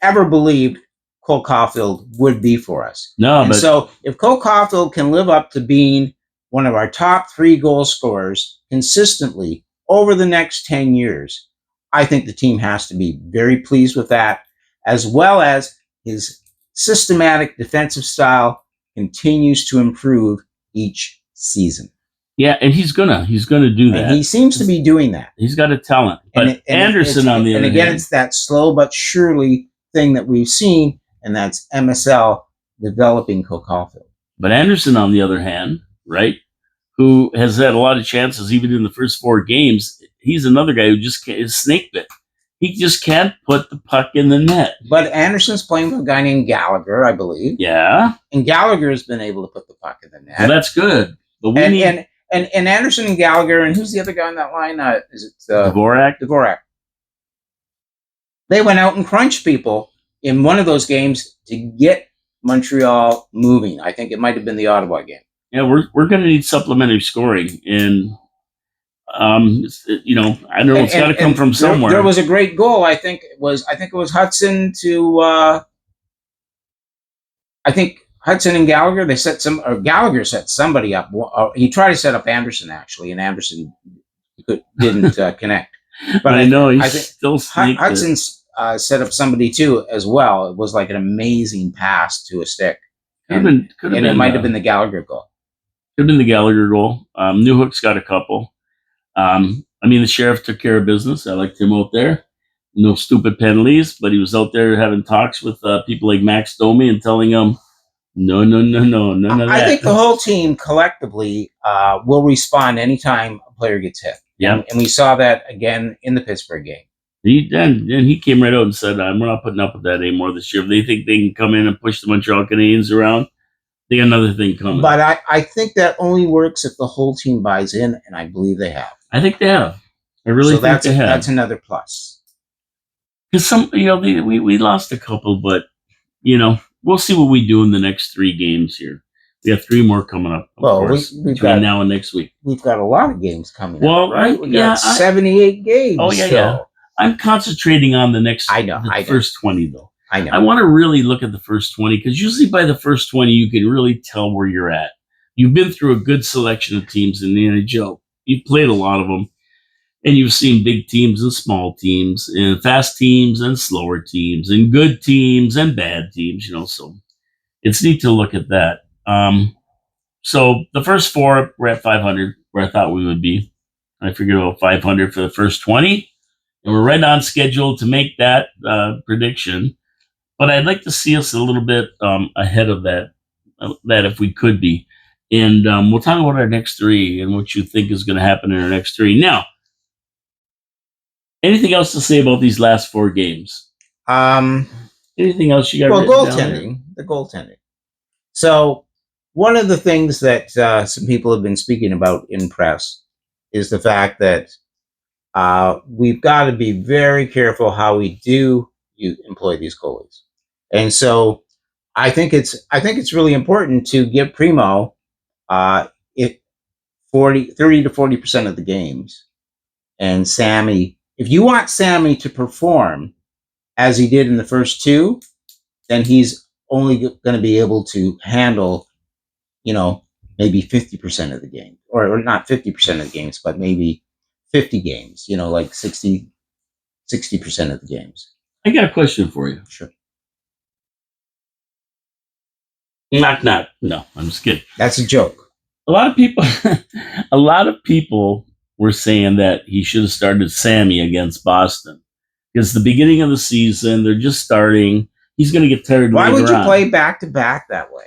ever believed Cole Caulfield would be for us. So if Cole Caulfield can live up to being one of our top 3 goal scorers consistently over the next 10 years, I think the team has to be very pleased with that. as well as his systematic defensive style continues to improve each season. Yeah, and he's gonna do that. And he seems to be doing that. He's got a talent. But Anderson, on the other hand, and again, it's that slow but surely thing that we've seen, and that's MSL developing Cole Caulfield. But Anderson, on the other hand, right, who has had a lot of chances even in the first 4 games, he's another guy who just is snake bit. He just can't put the puck in the net. But Anderson's playing with a guy named Gallagher, I believe. Yeah. And Gallagher has been able to put the puck in the net. Well, that's good. But we need... And Anderson and Gallagher, and who's the other guy on that line? Is it Dvorak? Dvorak. They went out and crunched people in one of those games to get Montreal moving. I think it might have been the Ottawa game. Yeah, we're going to need supplementary scoring, and I know it's got to come from somewhere. There was a great goal. I think it was Hudson to. I think Hudson and Gallagher. Gallagher set somebody up. He tried to set up Anderson actually, and Anderson didn't connect. But I know he's still sneaked. Hudson's set up somebody too as well. It was like an amazing pass to a stick. It might have been the Gallagher goal. Could have been the Gallagher goal. Newhook's got a couple. The sheriff took care of business. I liked him out there. No stupid penalties, but he was out there having talks with people like Max Domi and telling them, no, none of that. I think the whole team collectively will respond anytime a player gets hit. Yeah. And we saw that again in the Pittsburgh game. He came right out and said, we're not putting up with that anymore this year. If they think they can come in and push the Montreal Canadiens around, they got another thing coming. But I think that only works if the whole team buys in, and I believe they have. I think they have. I really think they have. That's another plus. Because we lost a couple, but we'll see what we do in the next 3 games here. We have 3 more coming up. Between now and next week. We've got a lot of games coming up. Right? We got 78 games. Oh yeah. I'm concentrating on the next. First 20 though. I know. I want to really look at the first 20 because usually by the first 20 you can really tell where you're at. You've been through a good selection of teams in the NHL. You've played a lot of them, and you've seen big teams and small teams, and fast teams and slower teams, and good teams and bad teams. So it's neat to look at that. So the first 4 we're at 500, where I thought we would be. I figured about 500 for the first 20, and we're right on schedule to make that prediction. But I'd like to see us a little bit ahead of that if we could be. And we'll talk about our next 3 and what you think is going to happen in our next 3. Now, anything else to say about these last 4 games? Anything else you got? Well, goaltending. The goaltending. So one of the things that some people have been speaking about in press is the fact that we've got to be very careful how we do employ these goalies. And so I think it's really important to give Primo 30 to 40% of the games, and Sammy. If you want Sammy to perform as he did in the first 2, then he's only going to be able to handle, maybe 50% of the game, or not 50% of the games, but maybe 50 games. Like 60% of the games. I got a question for you. Sure. Knock, knock. No, I'm just kidding. That's a joke. A lot of people were saying that he should have started Sammy against Boston because the beginning of the season, they're just starting. He's going to get tired. Why would you play back to back that way?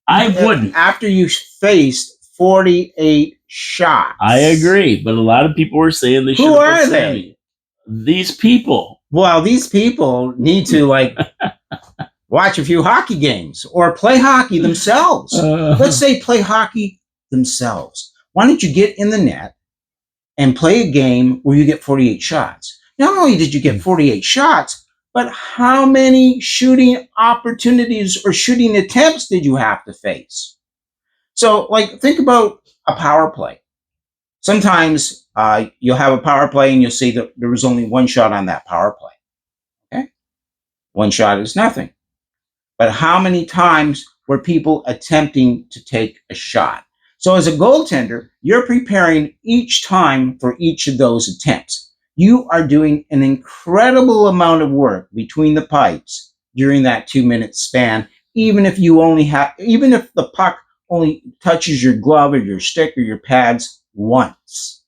I wouldn't. After you faced 48 shots. I agree, but a lot of people were saying they should. Who are they? These people. Well, these people need to watch a few hockey games or play hockey themselves. Let's say play hockey themselves. Why don't you get in the net and play a game where you get 48 shots? Not only did you get 48 shots, but how many shooting opportunities or shooting attempts did you have to face? So, think about a power play. Sometimes you'll have a power play and you'll see that there was only 1 shot on that power play. Okay? 1 shot is nothing. But how many times were people attempting to take a shot? So as a goaltender, you're preparing each time for each of those attempts. You are doing an incredible amount of work between the pipes during that 2 minute span, even if the puck only touches your glove or your stick or your pads once.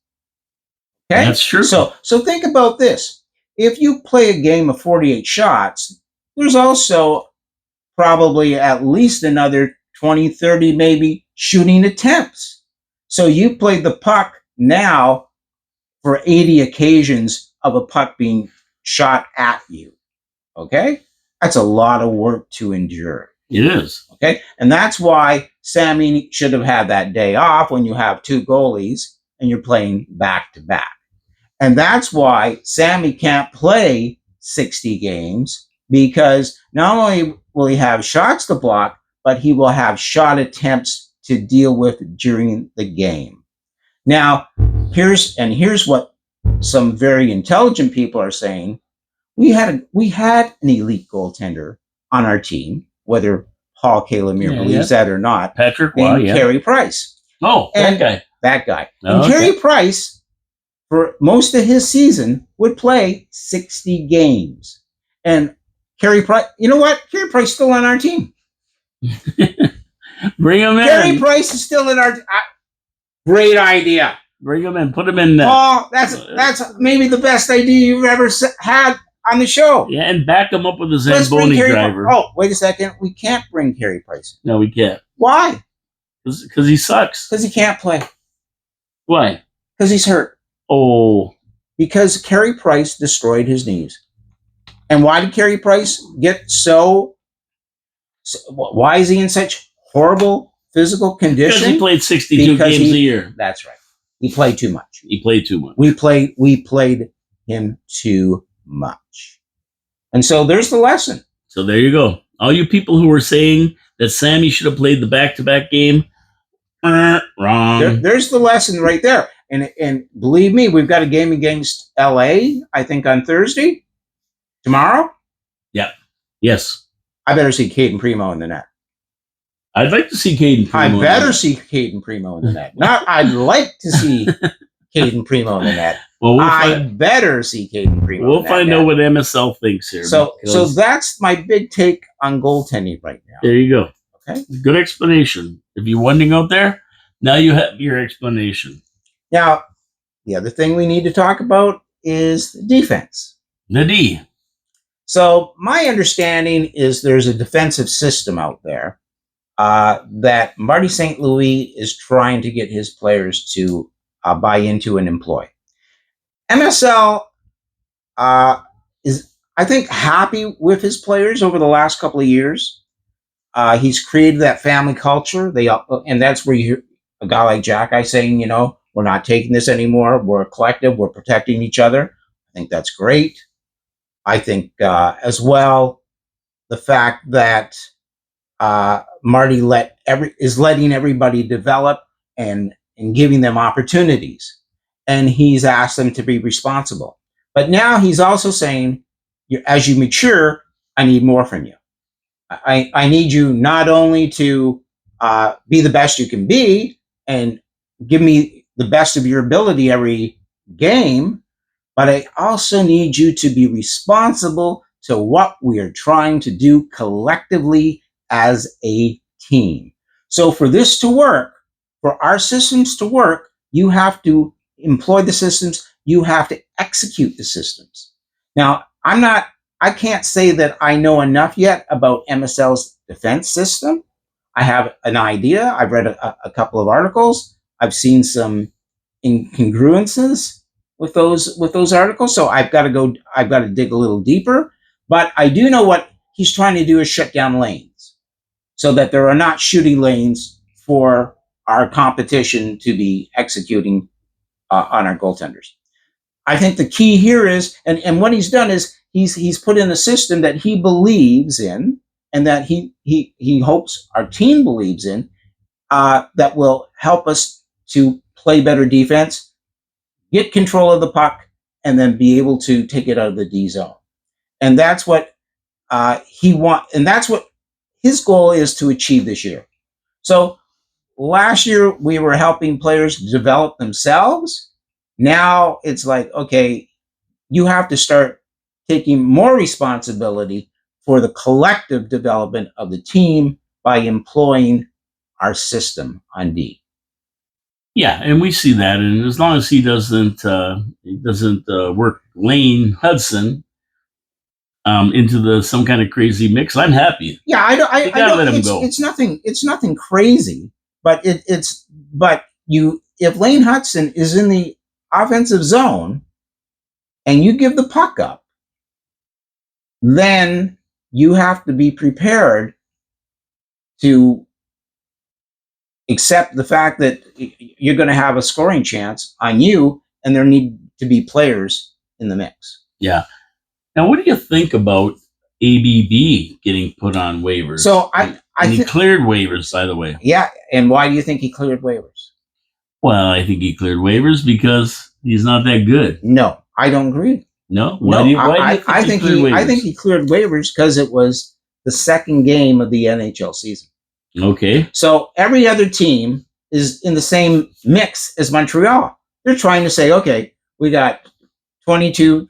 Okay? That's true. So think about this. If you play a game of 48 shots, there's also probably at least another 20, 30 maybe shooting attempts. So you played the puck now for 80 occasions of a puck being shot at you. Okay? That's a lot of work to endure. It is. Okay? And that's why Sammy should have had that day off when you have two goalies and you're playing back to back. And that's why Sammy can't play 60 games, because not only will he have shots to block, but he will have shot attempts to deal with during the game. Now, here's what some very intelligent people are saying. We had an elite goaltender on our team, whether Paul Kalemir believes that or not. Patrick, named Carey Price. Oh, that guy. That guy. Oh, and Carey Price, for most of his season, would play 60 games. And Carey Price, you know what? Carey Price is still on our team. Bring him in. Carey Price is still in our great idea. Bring him in. Put him in there. Paul, that's maybe the best idea you've ever had on the show. Yeah, and back him up with a Zamboni driver. Oh, wait a second. We can't bring Carey Price. No, we can't. Why? Because he sucks. Because he can't play. Why? Because he's hurt. Oh. Because Carey Price destroyed his knees. And why did Carey Price get why is he in such horrible physical condition? Because he played 62 games a year. That's right. He played too much. He played too much. We played him too much. And so there's the lesson. So there you go. All you people who were saying that Sammy should have played the back-to-back game, wrong. There's the lesson right there. And believe me, we've got a game against LA, I think, on Thursday. Tomorrow? Yeah. Yes. I better see Caden Primo in the net. I'd like to see Caden Primo. I better see Caden Primo in the net. Not I'd like to see Caden Primo in the net. Well, I better see Caden Primo. We'll find out what MSL thinks here. So that's my big take on goaltending right now. There you go. Okay. Good explanation. If you're wondering out there, now you have your explanation. Now, the other thing we need to talk about is defense. The D. So my understanding is there's a defensive system out there that Marty St. Louis is trying to get his players to buy into and employ. MSL is, I think, happy with his players over the last couple of years. He's created that family culture. And that's where you hear a guy like Jack saying, we're not taking this anymore. We're a collective. We're protecting each other. I think that's great. I think as well, the fact that Marty is letting everybody develop and giving them opportunities. And he's asked them to be responsible. But now he's also saying, as you mature, I need more from you. I need you not only to be the best you can be and give me the best of your ability every game, but I also need you to be responsible to what we are trying to do collectively as a team. So for this to work, for our systems to work, you have to employ the systems. You have to execute the systems. Now, I can't say that I know enough yet about MSL's defense system. I have an idea. I've read a couple of articles. I've seen some incongruences with those articles. So I've got to dig a little deeper. But I do know what he's trying to do is shut down lanes so that there are not shooting lanes for our competition to be executing on our goaltenders. I think the key here is, and what he's done is he's put in a system that he believes in and that he hopes our team believes in, that will help us to play better defense, get control of the puck, and then be able to take it out of the D zone. And that's what he wants, and that's what his goal is to achieve this year. So last year we were helping players develop themselves. Now it's like, okay, you have to start taking more responsibility for the collective development of the team by employing our system on D. Yeah, and we see that, and as long as he doesn't work Lane Hudson into some kind of crazy mix, I'm happy. Yeah, I don't. You gotta let him go. It's nothing. It's nothing crazy, but if Lane Hudson is in the offensive zone and you give the puck up, then you have to be prepared to accept the fact that you're going to have a scoring chance on you, and there need to be players in the mix. Yeah. Now, what do you think about ABB getting put on waivers? So he cleared waivers, by the way. Yeah, and why do you think he cleared waivers? Well, I think he cleared waivers because he's not that good. No, I don't agree. No, I think he cleared waivers because it was the second game of the NHL season. Okay. So every other team is in the same mix as Montreal. They're trying to say, okay, we got 23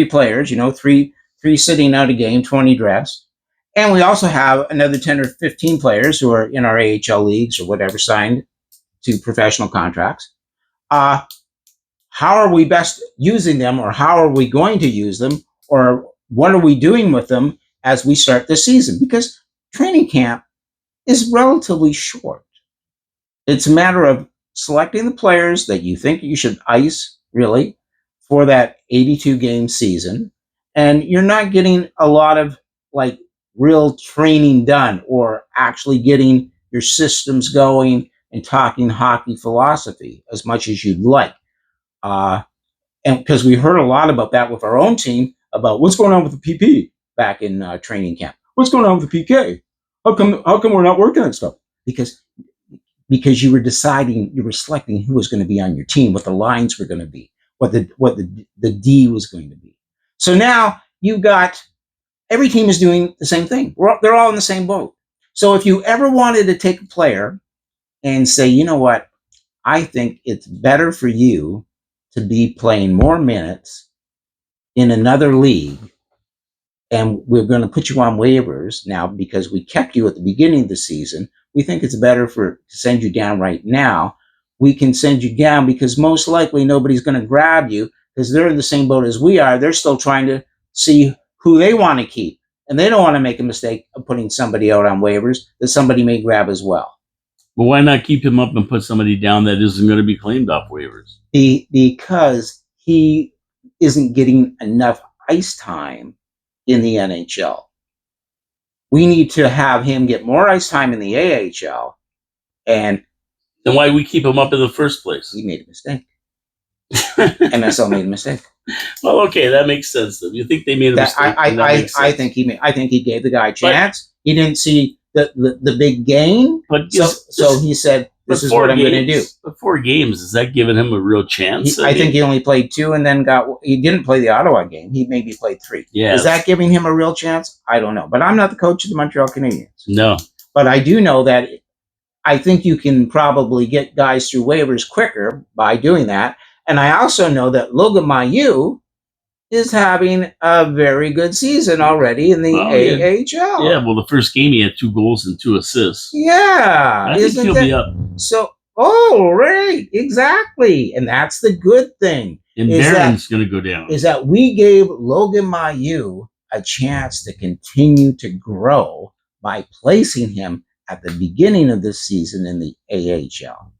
players, three sitting out a game, 20 dressed. And we also have another 10 or 15 players who are in our AHL leagues or whatever signed to professional contracts. How are we best using them, or how are we going to use them, or what are we doing with them as we start the season? Because training camp is relatively short. It's a matter of selecting the players that you think you should ice, really, for that 82-game season. And you're not getting a lot of real training done or actually getting your systems going and talking hockey philosophy as much as you'd like. And because we heard a lot about that with our own team, about what's going on with the PP back in training camp. What's going on with the PK? How come we're not working on stuff? Because you were selecting who was going to be on your team, what the lines were going to be, what the D was going to be. So now you've got every team is doing the same thing. They're all in the same boat. So if you ever wanted to take a player and say, you know what, I think it's better for you to be playing more minutes in another league, and we're going to put you on waivers now because we kept you at the beginning of the season. We think it's better to send you down right now. We can send you down because most likely nobody's going to grab you because they're in the same boat as we are. They're still trying to see who they want to keep, and they don't want to make a mistake of putting somebody out on waivers that somebody may grab as well. But why not keep him up and put somebody down that isn't going to be claimed off waivers? Because he isn't getting enough ice time in the NHL. We need to have him get more ice time in the AHL. And then why we keep him up in the first place? He made a mistake. MSL made a mistake. Well, okay, that makes sense. Then you think they made a mistake? I think he gave the guy a chance. He didn't see the big gain, so he said, "This is what I'm going to do." But 4 games, is that giving him a real chance? I think he only played 2, and then he didn't play the Ottawa game. He maybe played 3. Yeah, is that giving him a real chance? I don't know, but I'm not the coach of the Montreal Canadiens. No, but I do know that I think you can probably get guys through waivers quicker by doing that, and I also know that Logan Mailloux is having a very good season already in the AHL. Yeah, well, the first game he had 2 goals and 2 assists. Yeah. I think he'll be up. So, right, exactly. And that's the good thing. And Barron's going to go down. Is that we gave Logan Mailloux a chance to continue to grow by placing him at the beginning of this season in the AHL.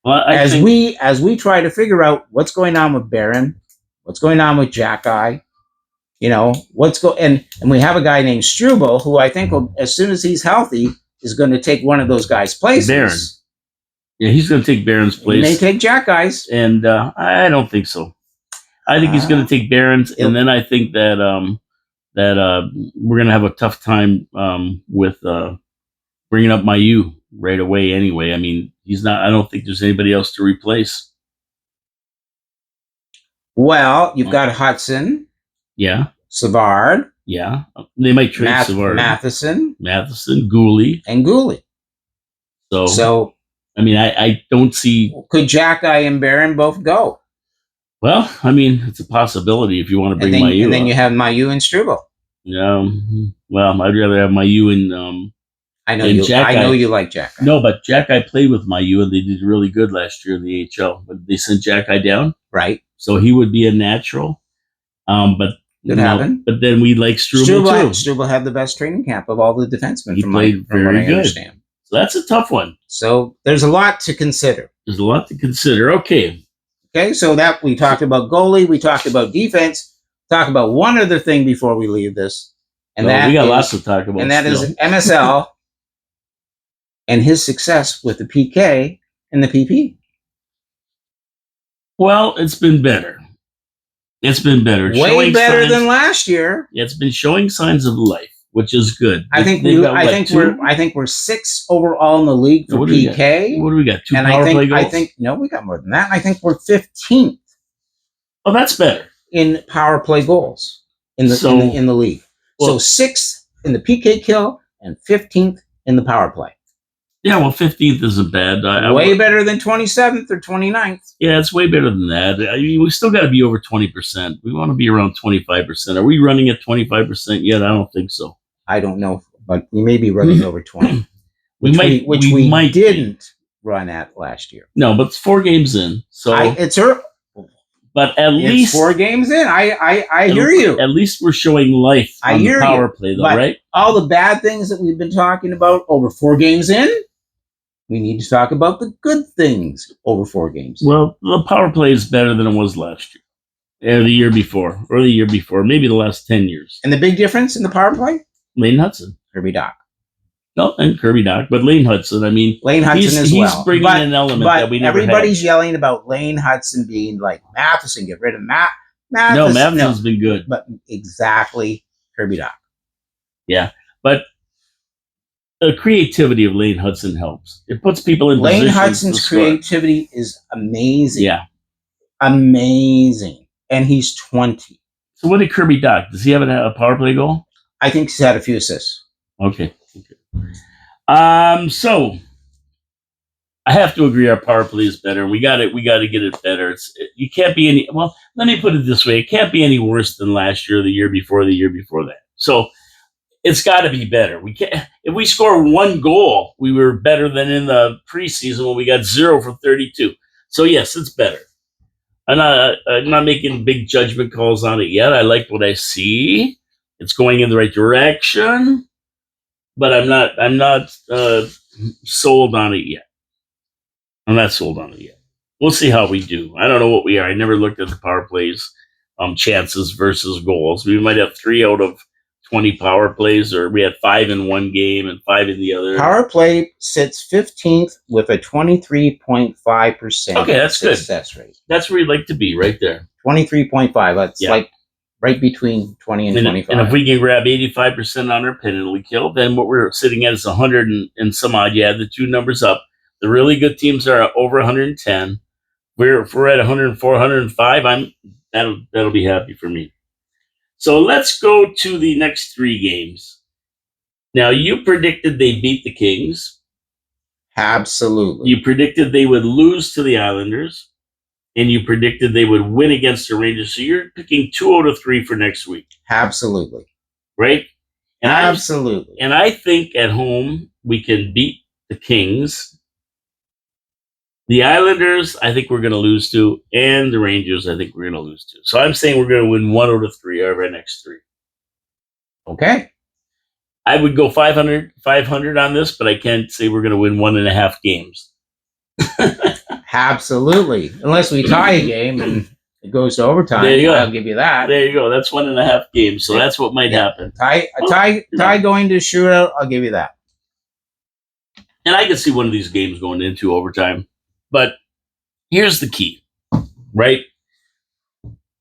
Well, as we try to figure out what's going on with Barron, what's going on with Jack-Eye, and we have a guy named Struble who I think will, as soon as he's healthy, is going to take one of those guys' places. Barron. Yeah, he's going to take Barron's place. He may take Jack-Eye's. And I don't think so. I think he's going to take Barron's, and then I think that we're going to have a tough time with bringing up Mailloux right away anyway. I mean, I don't think there's anybody else to replace. Well, you've got Hudson. Yeah. Savard. Yeah. They might trade Savard. Matheson, Gooley. And Gooley. So I mean, I don't see. Could Jack-Eye and Barron both go? Well, I mean, it's a possibility if you want to bring Mayu. And then you have Mayu and Struble. Well, I'd rather have Mayu and I know you. I know you like Jack. No, but Jack I played with Mayu and they did really good last year in the AHL. But they sent Jack I down, right? So he would be a natural. But could happen. But then we like Struble too. Struble had the best training camp of all the defensemen. He played very good. Understand. So that's a tough one. So there's a lot to consider. Okay, so that we talked about goalie, we talked about defense. Talk about one other thing before we leave this, and that we got lots to talk about. And that is MSL and his success with the PK and the PP. Well, it's been better. Way better than last year. It's been showing signs of life, which is good. I think we're 6th overall in the league for PK. What do we got? 2 power play goals? We got more than that. I think we're 15th. Oh, that's better. In power play goals in the league. Well, so 6th in the PK kill and 15th in the power play. Yeah, well, 15th isn't bad. Way better than 27th or 29th. Yeah, it's way better than that. I mean, we still got to be over 20%. We want to be around 25%. Are we running at 25% yet? I don't think so. I don't know, but we may be running over 20. we might didn't run at last year. No, but it's 4 games in. So it's early. But at least 4 games in. I hear you. At least we're showing life on the power play, though, right? All the bad things that we've been talking about over 4 games in, we need to talk about the good things over 4 games. Well, the power play is better than it was last year, or the year before, maybe the last 10 years. And the big difference in the power play? Lane Hudson. Kirby Doc. No, and Kirby Doc, but Lane Hudson. I mean, Lane Hudson he's bringing an element that we never had. Everybody's yelling about Lane Hudson being like Matheson. Get rid of Matheson. No, Matheson's been good. But exactly Kirby Doc. Yeah, but the creativity of Lane Hudson helps. It puts people in Lane Hudson's creativity is amazing. Yeah. Amazing. And he's 20. So what did Kirby Doc? Does he have a power play goal? I think he's had a few assists. Okay. So I have to agree our power play is better. We got to get it better. You can't be any, well, let me put it this way. It can't be any worse than last year, the year before that. So it's got to be better. We can't, if we score 1 goal, we were better than in the preseason when we got 0 for 32. So yes, it's better. I'm not making big judgment calls on it yet. I like what I see. It's going in the right direction. But I'm not sold on it yet. We'll see how we do. I don't know what we are. I never looked at the power plays, chances versus goals. We might have 3 out of 20 power plays, or we had 5 in one game and 5 in the other. Power play sits 15th with a 23.5% success rate. That's where you'd like to be, right there. 23.5. That's like right between 20 and 25. And if we can grab 85% on our penalty kill, then what we're sitting at is 100 and some odd. You add the 2 numbers up. The really good teams are over 110. If we're at 104, 105, that'll be happy for me. So let's go to the next 3 games. Now, you predicted they beat the Kings. Absolutely. You predicted they would lose to the Islanders. And you predicted they would win against the Rangers. So you're picking 2 out of 3 for next week. Absolutely. Right? And absolutely. I think at home we can beat the Kings. The Islanders, I think we're going to lose to. And the Rangers, I think we're going to lose to. So I'm saying we're going to win 1 out of 3 of our next 3. Okay. I would go 500 on this, but I can't say we're going to win 1.5 games. Absolutely. Unless we tie a game and it goes to overtime. There you go. I'll give you that. There you go. That's 1.5 games. So that's what might happen. Tie going to shootout, I'll give you that. And I can see one of these games going into overtime. But here's the key, right?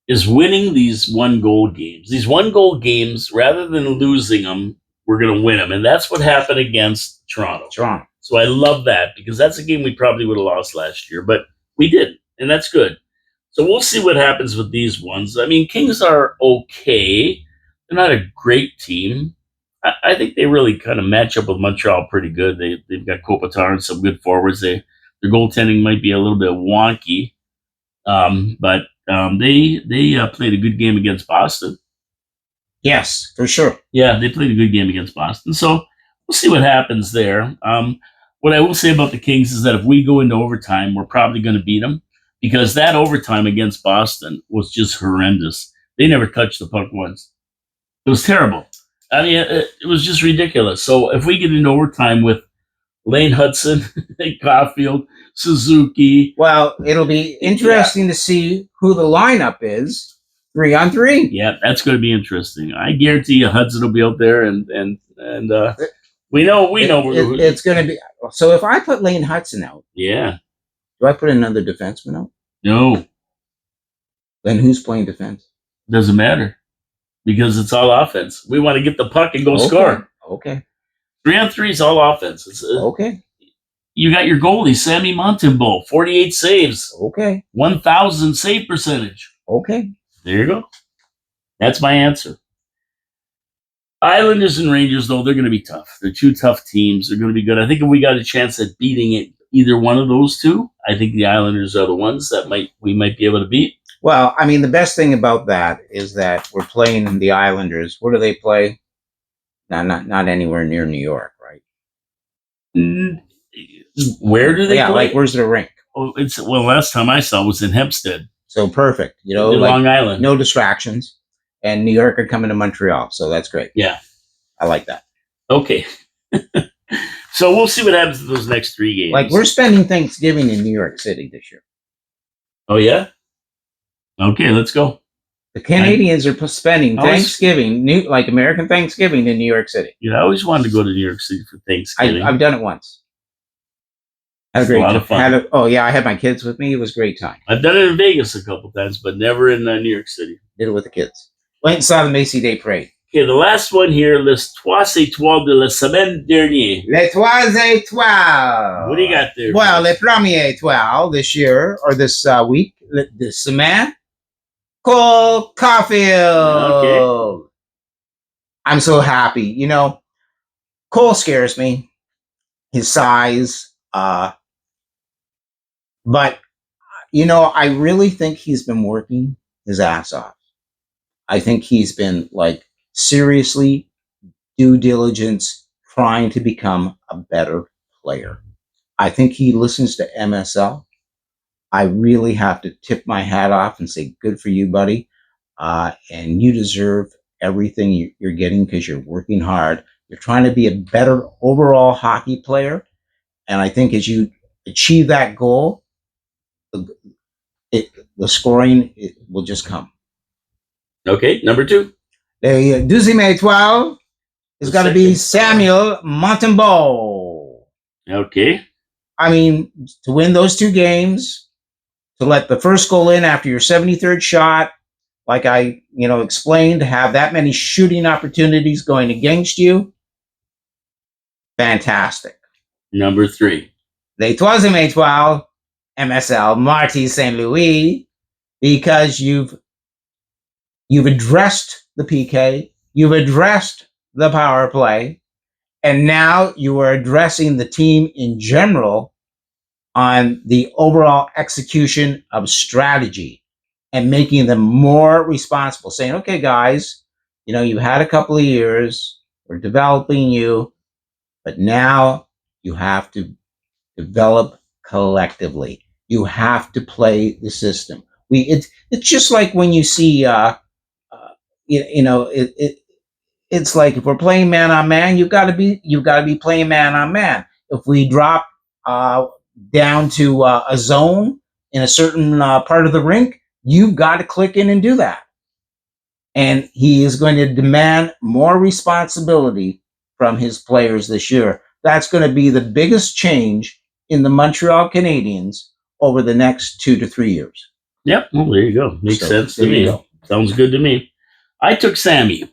Is winning these 1-goal games. These 1-goal games, rather than losing them, we're going to win them. And that's what happened against Toronto. So I love that, because that's a game we probably would have lost last year, but we didn't, and that's good. So we'll see what happens with these ones. I mean, Kings are okay. They're not a great team. I think they really kind of match up with Montreal pretty good. They've got Kopitar and some good forwards. Their goaltending might be a little bit wonky, but They played a good game against Boston. Yes, for sure. Yeah, they played a good game against Boston. So we'll see what happens there. What I will say about the Kings is that if we go into overtime, we're probably going to beat them because that overtime against Boston was just horrendous. They never touched the puck once. It was terrible. I mean, it was just ridiculous. So if we get into overtime with Lane Hudson, Caulfield, Suzuki. Well, it'll be interesting to see who the lineup is 3-on-3. Yeah, that's going to be interesting. I guarantee you Hudson will be out there, and we know it's going to be. So if I put Lane Hudson out, yeah. Do I put another defenseman out? No. Then who's playing defense? Doesn't matter because it's all offense. We want to get the puck and go score. Okay. 3-on-3 is all offense. Okay. You got your goalie, Sammy Montembeault, 48 saves. Okay. 1,000 save percentage. Okay. There you go. That's my answer. Islanders and Rangers, though, they're going to be tough. They're two tough teams. They're going to be good. I think if we got a chance at beating it, either one of those two, I think the Islanders are the ones that we might be able to beat. Well, I mean, the best thing about that is that we're playing the Islanders. Where do they play? Not anywhere near New York, right? Where do they play? Like where's the rink? Oh, last time I saw it was in Hempstead. So perfect. In Long Island. No distractions. And New York are coming to Montreal, so that's great. Yeah. I like that. Okay. So we'll see what happens in those next 3 games. Like we're spending Thanksgiving in New York City this year. Oh, yeah? Okay, let's go. The Canadians are spending Thanksgiving, like American Thanksgiving in New York City. Yeah, I always wanted to go to New York City for Thanksgiving. I've done it once. Had a great lot of fun. I had my kids with me. It was a great time. I've done it in Vegas a couple times, but never in New York City. Did it with the kids. Went and saw the Macy Day Parade. Okay, the last one here, Les Trois Étoiles de la Semaine Dernière. Les Trois Étoiles. What do you got there? Well, Les Premières Étoiles this year, or this week, this semaine, Cole Caulfield. Okay. I'm so happy. You know, Cole scares me. His size. But, you know, I really think he's been working his ass off. I think he's been like seriously due diligence trying to become a better player. I think he listens to MSL. I really have to tip my hat off and say, good for you, buddy. And you deserve everything you're getting because you're working hard. You're trying to be a better overall hockey player. And I think as you achieve that goal, the scoring will just come. Okay, number 2. The deuxième étoile is got to be Samuel Montembeault. Okay. I mean, to win those 2 games, to let the first goal in after your 73rd shot, like I, explained, to have that many shooting opportunities going against you, fantastic. Number 3. The troisième étoile, MSL, Marty St. Louis, because you've addressed the PK, you've addressed the power play, and now you are addressing the team in general on the overall execution of strategy and making them more responsible, saying, okay, guys, you had a couple of years, we're developing you, but now you have to develop collectively. You have to play the system. It's just like when you see, it's like if we're playing man on man, you've got to be playing man on man. If we drop down to a zone in a certain part of the rink, you've got to click in and do that. And he is going to demand more responsibility from his players this year. That's going to be the biggest change in the Montreal Canadiens over the next 2 to 3 years. Yep. Well, there you go. Makes sense to me. Sounds good to me. I took Sammy,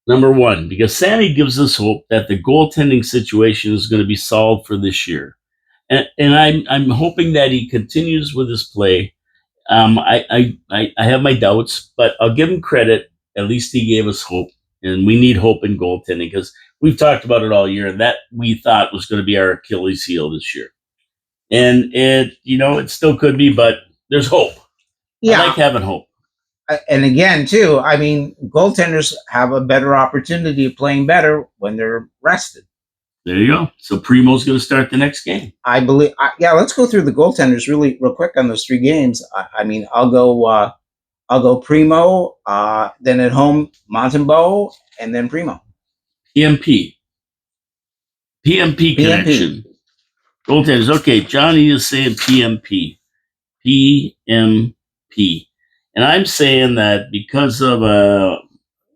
number 1, because Sammy gives us hope that the goaltending situation is going to be solved for this year. And I'm hoping that he continues with his play. I have my doubts, but I'll give him credit. At least he gave us hope. And we need hope in goaltending because we've talked about it all year, and that we thought was going to be our Achilles heel this year. And it still could be, but there's hope. Yeah. I like having hope. And again, too, I mean, goaltenders have a better opportunity of playing better when they're rested. There you go. So Primo's going to start the next game. I believe. Yeah, let's go through the goaltenders real quick on those 3 games. I mean, I'll go Primo, then at home Montembeault, and then Primo. PMP connection. Goaltenders. Okay, Johnny is saying PMP. PMP. And I'm saying that because of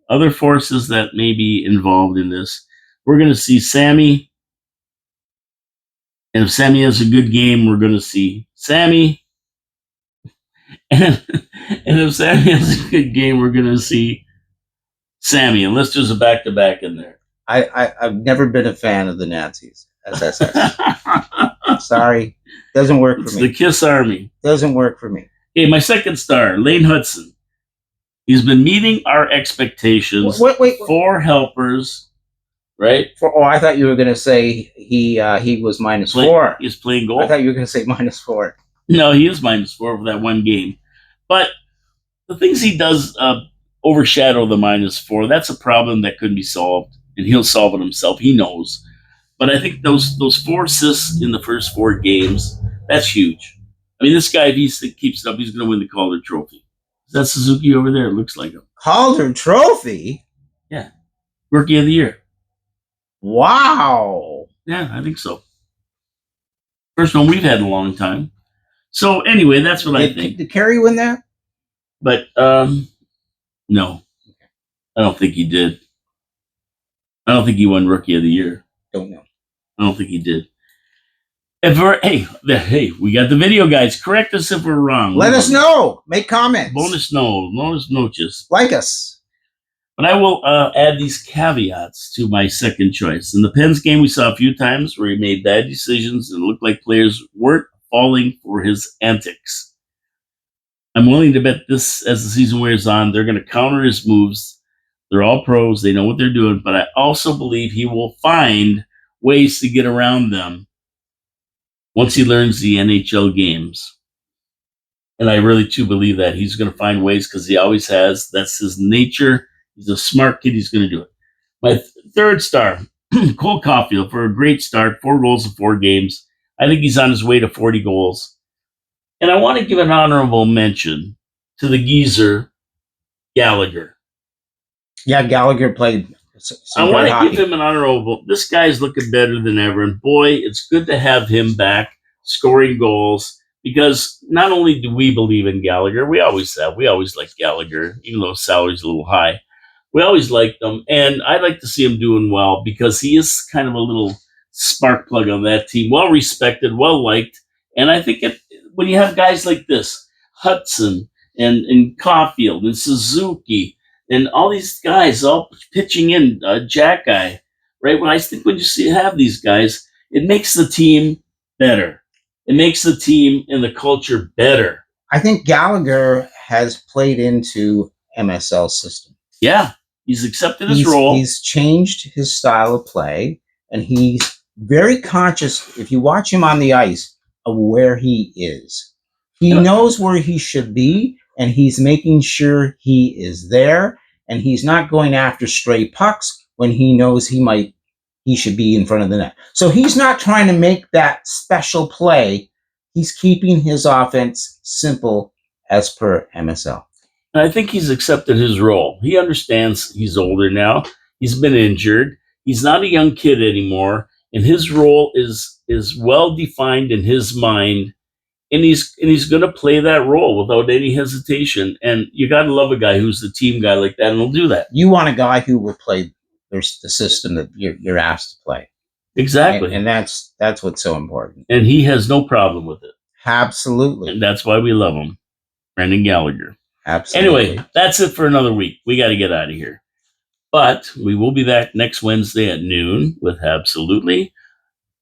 other forces that may be involved in this, we're going to see Sammy. And if Sammy has a good game, we're going to see Sammy. And if Sammy has a good game, we're going to see Sammy. Unless there's a back-to-back in there. I've never been a fan of the Nazis. SSS. Sorry. Doesn't work for me. The Kiss Army. Doesn't work for me. Okay, my second star, Lane Hudson. He's been meeting our expectations. Wait. 4 helpers, right? I thought you were going to say he was -4. He's playing goal. I thought you were going to say -4. No, he is -4 for that one game. But the things he does overshadow the -4. That's a problem that couldn't be solved, and he'll solve it himself. He knows. But I think those 4 assists in the first 4 games, that's huge. I mean, this guy, if he keeps it up, he's going to win the Calder Trophy. Is that Suzuki over there? It looks like him. Calder Trophy? Yeah. Rookie of the Year. Wow. Yeah, I think so. First one we've had in a long time. So anyway, that's what I think. Did Kerry win that? But no, I don't think he did. I don't think he won Rookie of the Year. Don't know. I don't think he did. Hey, we got the video, guys. Correct us if we're wrong. Let us know. Make comments. Bonus notes. Like us. But I will add these caveats to my second choice. In the Pens game, we saw a few times where he made bad decisions and it looked like players weren't falling for his antics. I'm willing to bet this, as the season wears on, they're going to counter his moves. They're all pros. They know what they're doing. But I also believe he will find ways to get around them once he learns the NHL games. And I really, too, believe that he's going to find ways because he always has. That's his nature. He's a smart kid. He's going to do it. My third star, Cole Caulfield, for a great start, 4 goals in 4 games. I think he's on his way to 40 goals. And I want to give an honorable mention to the geezer, Gallagher. Yeah, Gallagher played I want to give him an honorable. This guy's looking better than ever. And boy, it's good to have him back scoring goals because not only do we believe in Gallagher, we always have. We always like Gallagher, even though his salary's a little high. We always liked him. And I'd like to see him doing well because he is kind of a little spark plug on that team. Well respected, well liked. And I think when you have guys like this, Hudson and Caulfield and Suzuki, and all these guys all pitching in, Jack guy, right? When you have these guys, it makes the team better. It makes the team and the culture better. I think Gallagher has played into MSL's system. Yeah, he's accepted his role. He's changed his style of play, and he's very conscious, if you watch him on the ice, of where he is. He knows where he should be, and he's making sure he is there, and he's not going after stray pucks when he knows he should be in front of the net. So he's not trying to make that special play. He's keeping his offense simple as per MSL. And I think he's accepted his role. He understands he's older now. He's been injured. He's not a young kid anymore, and his role is well defined in his mind. And he's going to play that role without any hesitation. And you got to love a guy who's the team guy like that, and he'll do that. You want a guy who will play the system that you're asked to play. Exactly. And that's what's so important. And he has no problem with it. Absolutely. And that's why we love him. Brendan Gallagher. Absolutely. Anyway, that's it for another week. We got to get out of here. But we will be back next Wednesday at noon with Absolutely.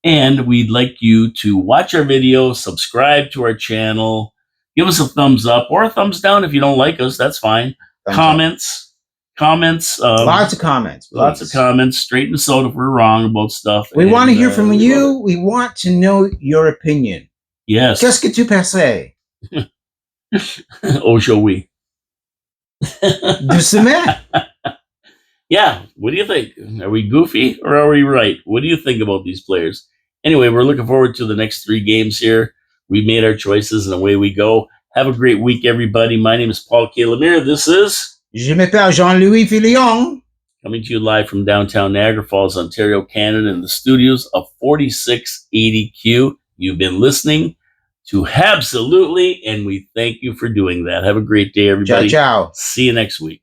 And we'd like you to watch our video, subscribe to our channel, give us a thumbs up or a thumbs down if you don't like us. That's fine. Comments. Lots of comments. Please. Lots of comments. Straighten us out if we're wrong about stuff. We want to hear from you. We want to know your opinion. Yes. Qu'est-ce que tu penses? Oh, oui. Du cement. Yeah, what do you think? Are we goofy or are we right? What do you think about these players? Anyway, we're looking forward to the next 3 games here. We made our choices and away we go. Have a great week, everybody. My name is Paul K. Lemire. This is Je m'appelle Jean-Louis Filion. coming to you live from downtown Niagara Falls, Ontario, Canada, in the studios of 4680Q. You've been listening to Habsolutely, and we thank you for doing that. Have a great day, everybody. Ciao, ciao. See you next week.